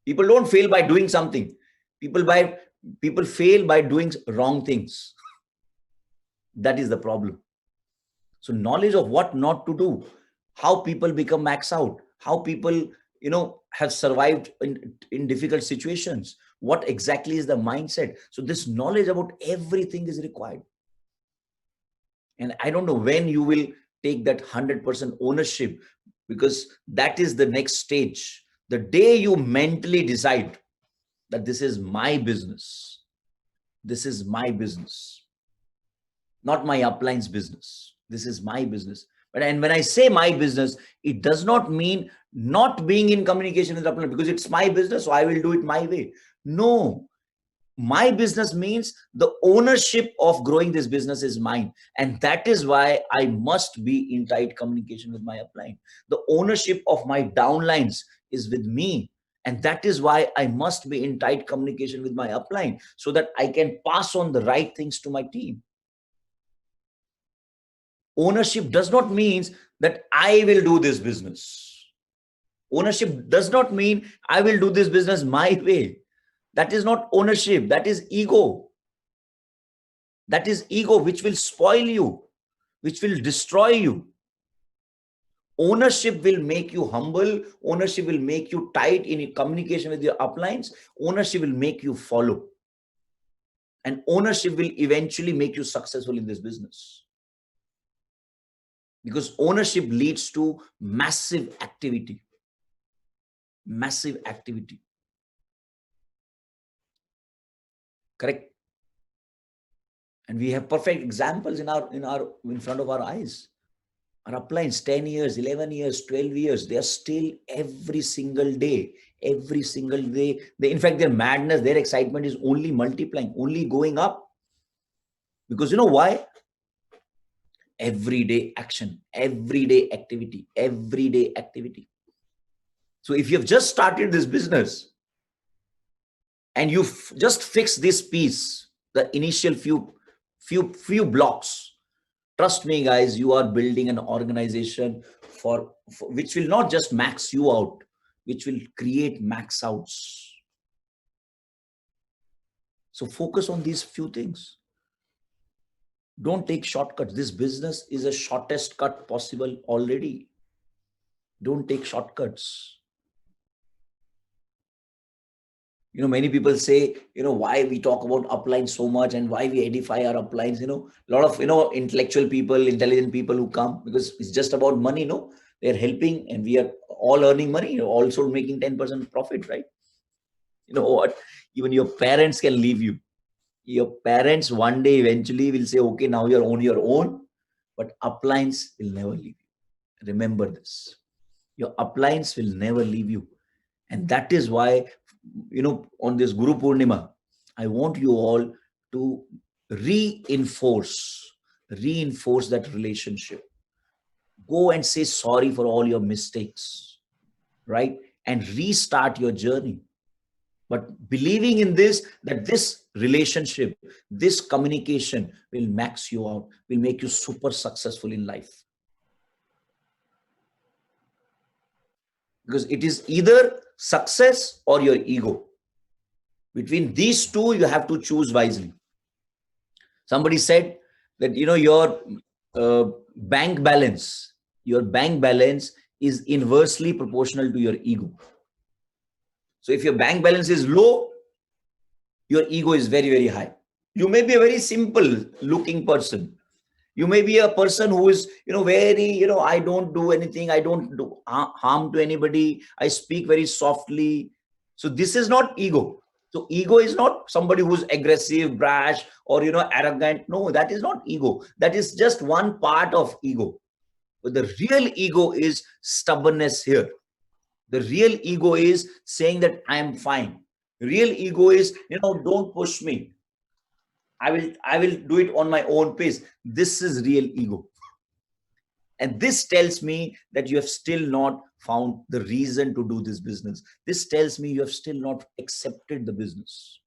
People don't fail by doing something. People fail by doing wrong things. That is the problem. So knowledge of what not to do, how people become max out, how people, have survived in difficult situations, what exactly is the mindset. So this knowledge about everything is required. And I don't know when you will take that 100% ownership, because that is the next stage. The day you mentally decide that this is my business, not my upline's business. This is my business. And when I say my business, it does not mean not being in communication with the upline because it's my business, so I will do it my way. No, my business means the ownership of growing this business is mine. And that is why I must be in tight communication with my upline. The ownership of my downlines is with me. And that is why I must be in tight communication with my upline so that I can pass on the right things to my team. Ownership does not mean that I will do this business. Ownership does not mean I will do this business my way. That is not ownership. That is ego. That is ego, which will spoil you, which will destroy you. Ownership will make you humble. Ownership will make you tight in communication with your uplines. Ownership will make you follow. And ownership will eventually make you successful in this business. Because ownership leads to massive activity. Massive activity. Correct? And we have perfect examples in front of our eyes. Our uplines, 10 years, 11 years, 12 years, they are still every single day. In fact, their madness, their excitement is only multiplying, only going up. Because you know why? Everyday action, everyday activity. So if you've just started this business and you've just fixed this piece, the initial few blocks, trust me, guys, you are building an organization for which will not just max you out, which will create max outs. So focus on these few things. Don't take shortcuts. This business is the shortest cut possible already. Don't take shortcuts. Many people say, why we talk about upline so much and why we edify our uplines. A lot of, intellectual people, intelligent people who come because it's just about money. They're helping and we are all earning money, also making 10% profit, right? You know what? Even your parents can leave you. Your parents one day eventually will say, okay, now you're on your own, but uplines will never leave you. Remember this. Your uplines will never leave you. And that is why, on this Guru Purnima, I want you all to reinforce that relationship. Go and say sorry for all your mistakes, right? And restart your journey. But believing in this, that this relationship, this communication will max you out, will make you super successful in life. Because it is either success or your ego. Between these two, you have to choose wisely. Somebody said that, bank balance, your bank balance is inversely proportional to your ego. So if your bank balance is low, your ego is very, very high. You may be a very simple looking person. You may be a person who is, very, I don't do anything. I don't do harm to anybody. I speak very softly. So this is not ego. So ego is not somebody who's aggressive, brash, or, arrogant. No, that is not ego. That is just one part of ego. But the real ego is stubbornness here. The real ego is saying that I am fine. Real ego is, don't push me. I will do it on my own pace. This is real ego. And this tells me that you have still not found the reason to do this business. This tells me you have still not accepted the business.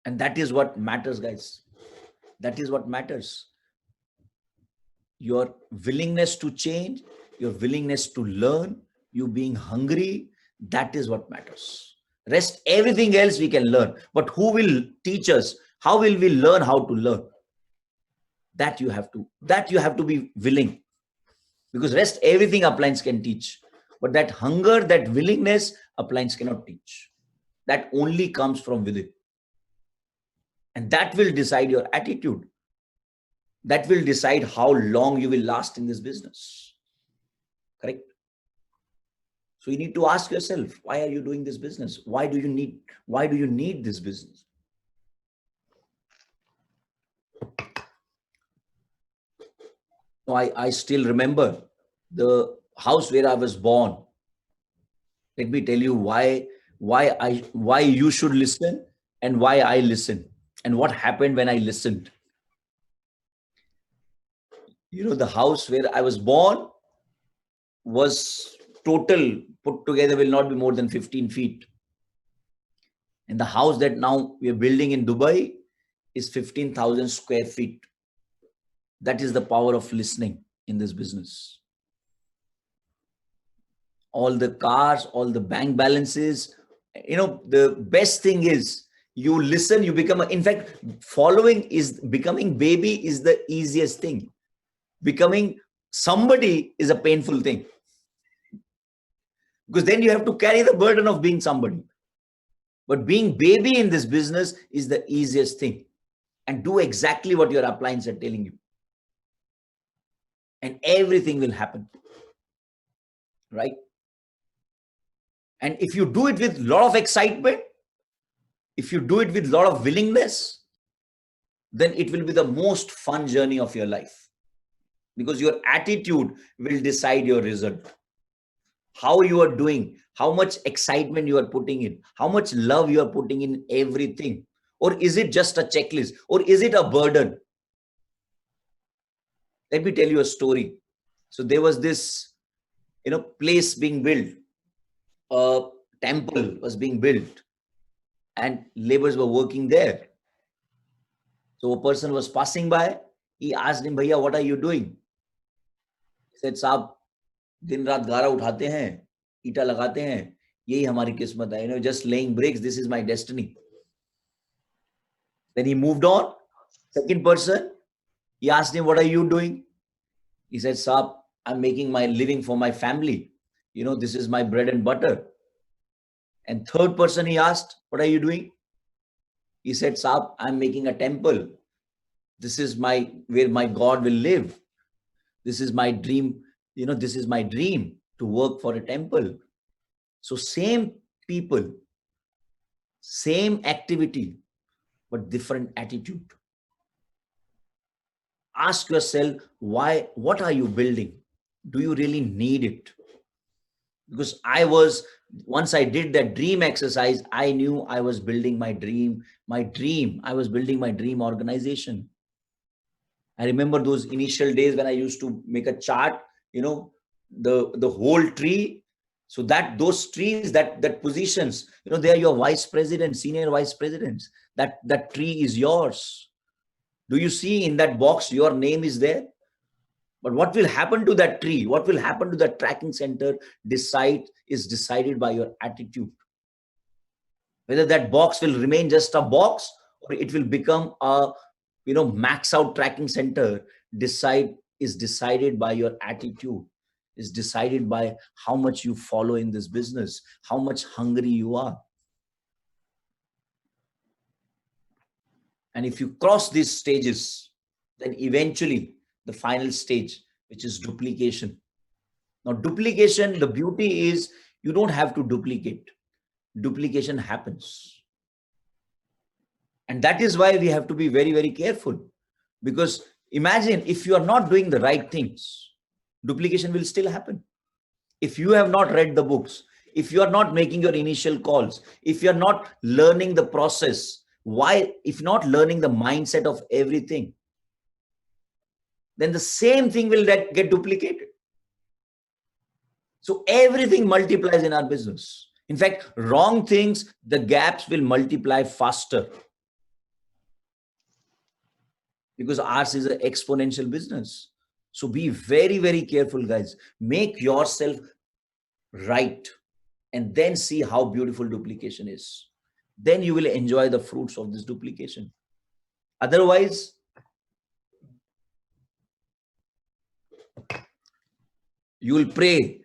And that is what matters, guys. That is what matters. Your willingness to change, your willingness to learn, you being hungry, that is what matters. Rest, everything else we can learn. But who will teach us? How will we learn how to learn? That you have to be willing. Because rest, everything appliance can teach. But that hunger, that willingness, appliance cannot teach. That only comes from within. And that will decide your attitude. That will decide how long you will last in this business. Correct? So you need to ask yourself, why are you doing this business? Why do you need this business? So I still remember the house where I was born. Let me tell you why you should listen and why I listen and what happened when I listened. The house where I was born was total put together will not be more than 15 feet. And the house that now we are building in Dubai is 15,000 square feet. That is the power of listening in this business. All the cars, all the bank balances, the best thing is you listen, you become, in fact, becoming baby is the easiest thing. Becoming somebody is a painful thing. Because then you have to carry the burden of being somebody. But being baby in this business is the easiest thing. And do exactly what your appliance are telling you. And everything will happen. Right? And if you do it with a lot of excitement, if you do it with a lot of willingness, then it will be the most fun journey of your life. Because your attitude will decide your result. How you are doing, how much excitement you are putting in, how much love you are putting in everything. Or is it just a checklist? Or is it a burden? Let me tell you a story. So there was this, place being built. A temple was being built. And laborers were working there. So a person was passing by. He asked him, Bhaiya, what are you doing? He said, Saab, दिन रात गारा उठाते हैं, ईटा लगाते हैं, यही हमारी किस्मत है. Just laying bricks, this is my destiny. Then he moved on. Second person, he asked him, what are you doing? He said, Saab, I'm making my living for my family. This is my bread and butter. And third person he asked, what are you doing? He said, Saab, I'm making a temple. This is where my God will live. This is my dream. This is my dream to work for a temple. So same people, same activity, but different attitude. Ask yourself, what are you building? Do you really need it? Because once I did that dream exercise, I knew I was building my dream. I was building my dream organization. I remember those initial days when I used to make a chart, the whole tree. So that those trees, that positions, they are your vice president, senior vice presidents. That tree is yours. Do you see in that box, your name is there? But what will happen to that tree? What will happen to that tracking center is decided by your attitude. Whether that box will remain just a box or it will become a max out tracking center, decide is decided by your attitude, is decided by how much you follow in this business, how much hungry you are. And if you cross these stages, then eventually the final stage, which is duplication. Now, duplication, the beauty is you don't have to duplicate. Duplication happens. And that is why we have to be very, very careful. Because imagine if you are not doing the right things, duplication will still happen. If you have not read the books, if you are not making your initial calls, if you are not learning the process, why, if not learning the mindset of everything, then the same thing will get duplicated. So everything multiplies in our business. In fact, wrong things, the gaps will multiply faster. Because ours is an exponential business. So be very, very careful, guys. Make yourself right and then see how beautiful duplication is. Then you will enjoy the fruits of this duplication. Otherwise, you will pray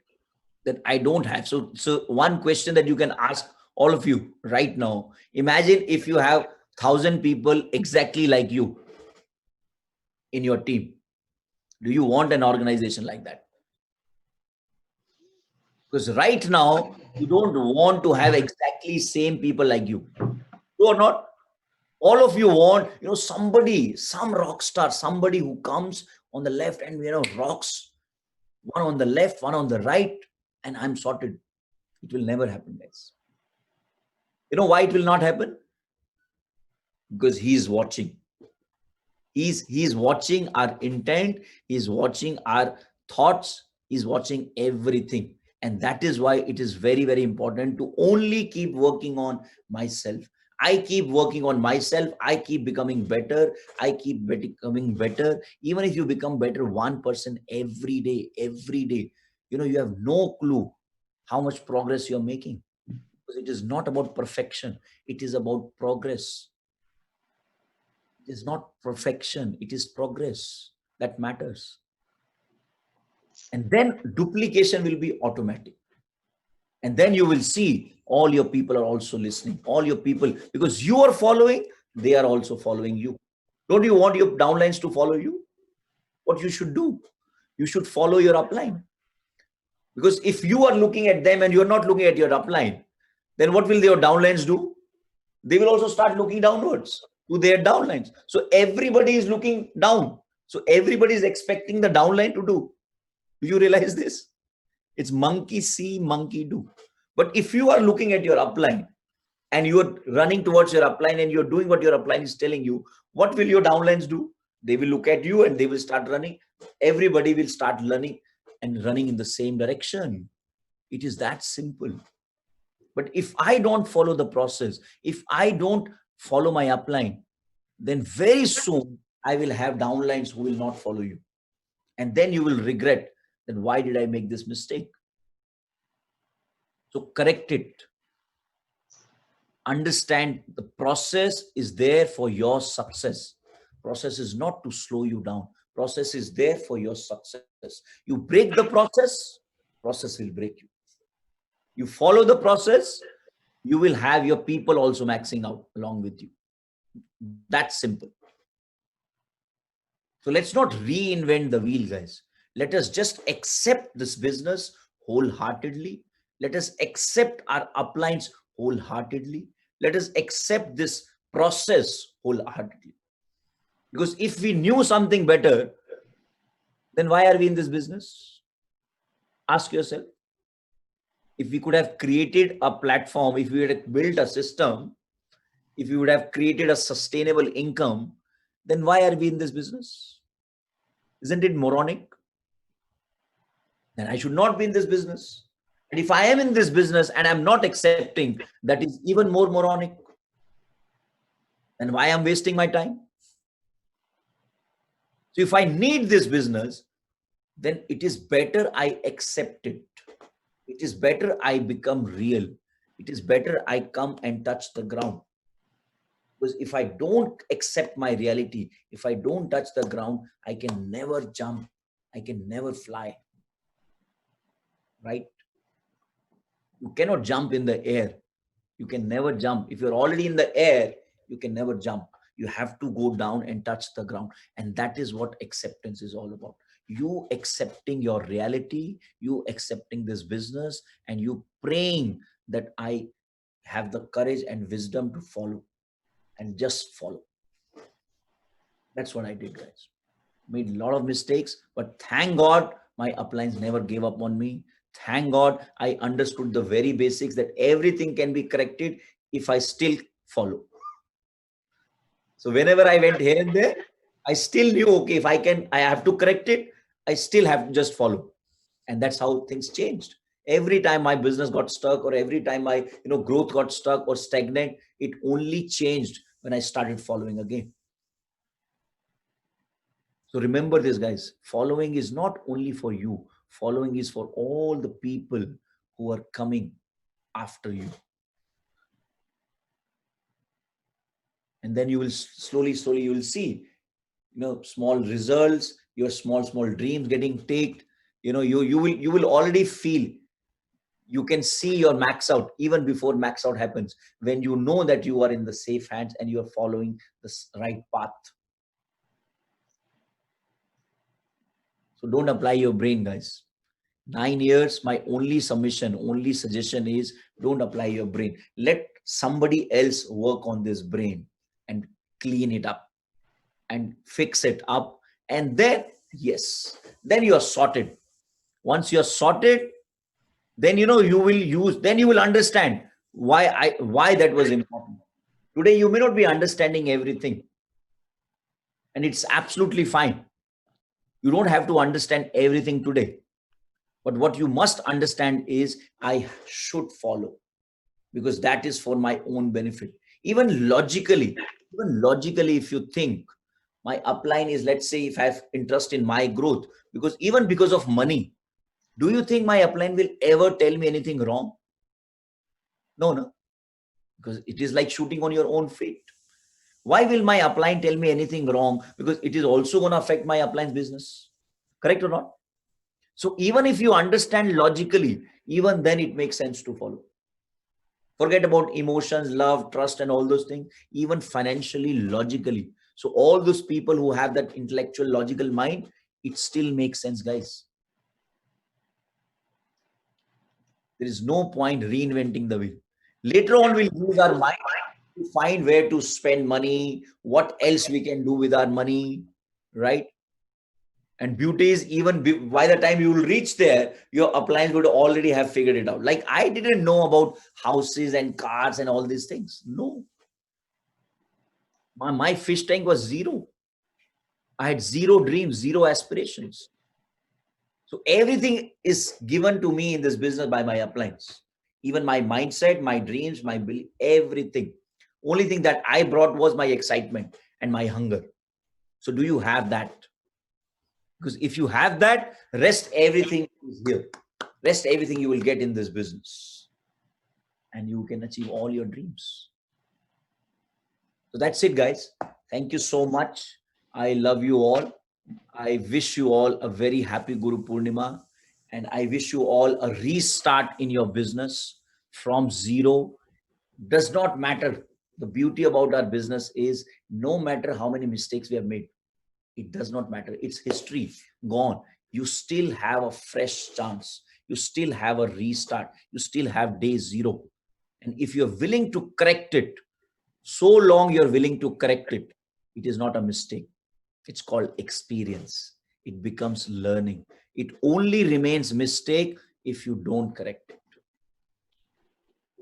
that I don't have. So one question that you can ask all of you right now, imagine if you have 1,000 people exactly like you in your team. Do you want an organization like that? Because right now, you don't want to have exactly same people like you. You are not. All of you want, somebody, some rock star, somebody who comes on the left and, rocks, one on the left, one on the right, and I'm sorted. It will never happen, guys. You know why it will not happen? Because he's watching. He's watching our intent. He's watching our thoughts. He's watching everything. And that is why it is very, very important to only keep working on myself. I keep working on myself. I keep becoming better. I keep becoming better. Even if you become better 1% every day, you have no clue how much progress you're making. Because it is not about perfection. It is about progress. It is not perfection. It is progress that matters. And then duplication will be automatic. And then you will see all your people are also listening. All your people, because you are following, they are also following you. Don't you want your downlines to follow you? What you should do? You should follow your upline. Because if you are looking at them and you're not looking at your upline, then what will your downlines do? They will also start looking downwards to their downlines. So everybody is looking down. So everybody is expecting the downline to do. Do you realize this? It's monkey see, monkey do. But if you are looking at your upline and you are running towards your upline and you're doing what your upline is telling you, what will your downlines do? They will look at you and they will start running. Everybody will start learning and running in the same direction. It is that simple. But if I don't follow the process, if I don't follow my upline, then very soon I will have downlines who will not follow you. And then you will regret, then why did I make this mistake? So correct it. Understand the process is there for your success. Process is not to slow you down. Process is there for your success. You break the process will break you. You follow the process, you will have your people also maxing out along with you. That's simple. So let's not reinvent the wheel, guys. Let us just accept this business wholeheartedly. Let us accept our uplines wholeheartedly. Let us accept this process wholeheartedly. Because if we knew something better, then why are we in this business? Ask yourself. If we could have created a platform, if we had built a system, if we would have created a sustainable income, then why are we in this business? Isn't it moronic? Then I should not be in this business. And if I am in this business and I'm not accepting, that is even more moronic. Then why I'm wasting my time? So if I need this business, then it is better I accept it. It is better I become real. It is better I come and touch the ground. Because if I don't accept my reality, if I don't touch the ground, I can never jump. I can never fly. Right? You cannot jump in the air. You can never jump. If you're already in the air, you can never jump. You have to go down and touch the ground. And that is what acceptance is all about. You accepting your reality, you accepting this business, and you praying that I have the courage and wisdom to follow, and just follow. That's what I did, guys. Made a lot of mistakes, but thank God my uplines never gave up on me. Thank God I understood the very basics that everything can be corrected if I still follow. So whenever I went here and there, I still knew, okay, if I have to correct it, I still have to just follow. And that's how things changed. Every time my business got stuck, or every time my growth got stuck or stagnant, it only changed when I started following again. So remember this, guys. Following is not only for you. Following is for all the people who are coming after you. And then you will slowly, you will see, small results, your small dreams getting taked. You will already feel, you can see your max out even before max out happens, when you know that you are in the safe hands and you are following the right path. So don't apply your brain, guys. 9 years, my only submission, only suggestion is, don't apply your brain. Let somebody else work on this brain and clean it up and fix it up. And then, yes, then you are sorted. Once you're sorted, then you will understand why that was important. Today, you may not be understanding everything, and it's absolutely fine. You don't have to understand everything today. But what you must understand is, I should follow, because that is for my own benefit. Even logically, if you think my upline is, let's say, if I have interest in my growth, because of money, do you think my upline will ever tell me anything wrong? No, because it is like shooting on your own feet. Why will my upline tell me anything wrong? Because it is also going to affect my upline's business. Correct or not? So even if you understand logically, even then it makes sense to follow. Forget about emotions, love, trust, and all those things. Even financially, logically. So all those people who have that intellectual, logical mind, it still makes sense, guys. There is no point reinventing the wheel. Later on, we'll use our mind to find where to spend money, what else we can do with our money, right? And beauty is, even by the time you will reach there, your appliance would already have figured it out. Like, I didn't know about houses and cars and all these things. No. My fish tank was zero. I had zero dreams, zero aspirations. So everything is given to me in this business by my appliance. Even my mindset, my dreams, my belief, everything. Only thing that I brought was my excitement and my hunger. So do you have that? Because if you have that, rest everything is here. Rest everything you will get in this business. And you can achieve all your dreams. So that's it, guys. Thank you so much. I love you all. I wish you all a very happy Guru Purnima. And I wish you all a restart in your business from zero. Does not matter. The beauty about our business is, no matter how many mistakes we have made, it does not matter. It's history, gone. You still have a fresh chance. You still have a restart. You still have day zero. And if you're willing to correct it, so long you're willing to correct it, it is not a mistake. It's called experience. It becomes learning. It only remains mistake if you don't correct it.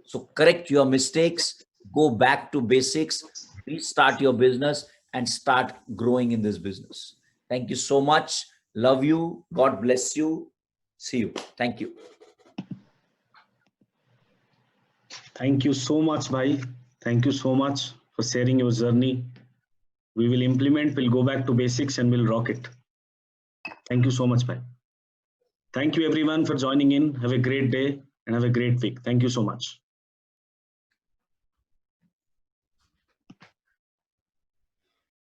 So correct your mistakes, go back to basics, restart your business, and start growing in this business. Thank you so much. Love you. God bless you. See you. Thank you. Thank you so much, Bhai. Thank you so much for sharing your journey. We will implement, we'll go back to basics and we'll rock it. Thank you so much, Bhai. Thank you everyone for joining in. Have a great day and have a great week. Thank you so much.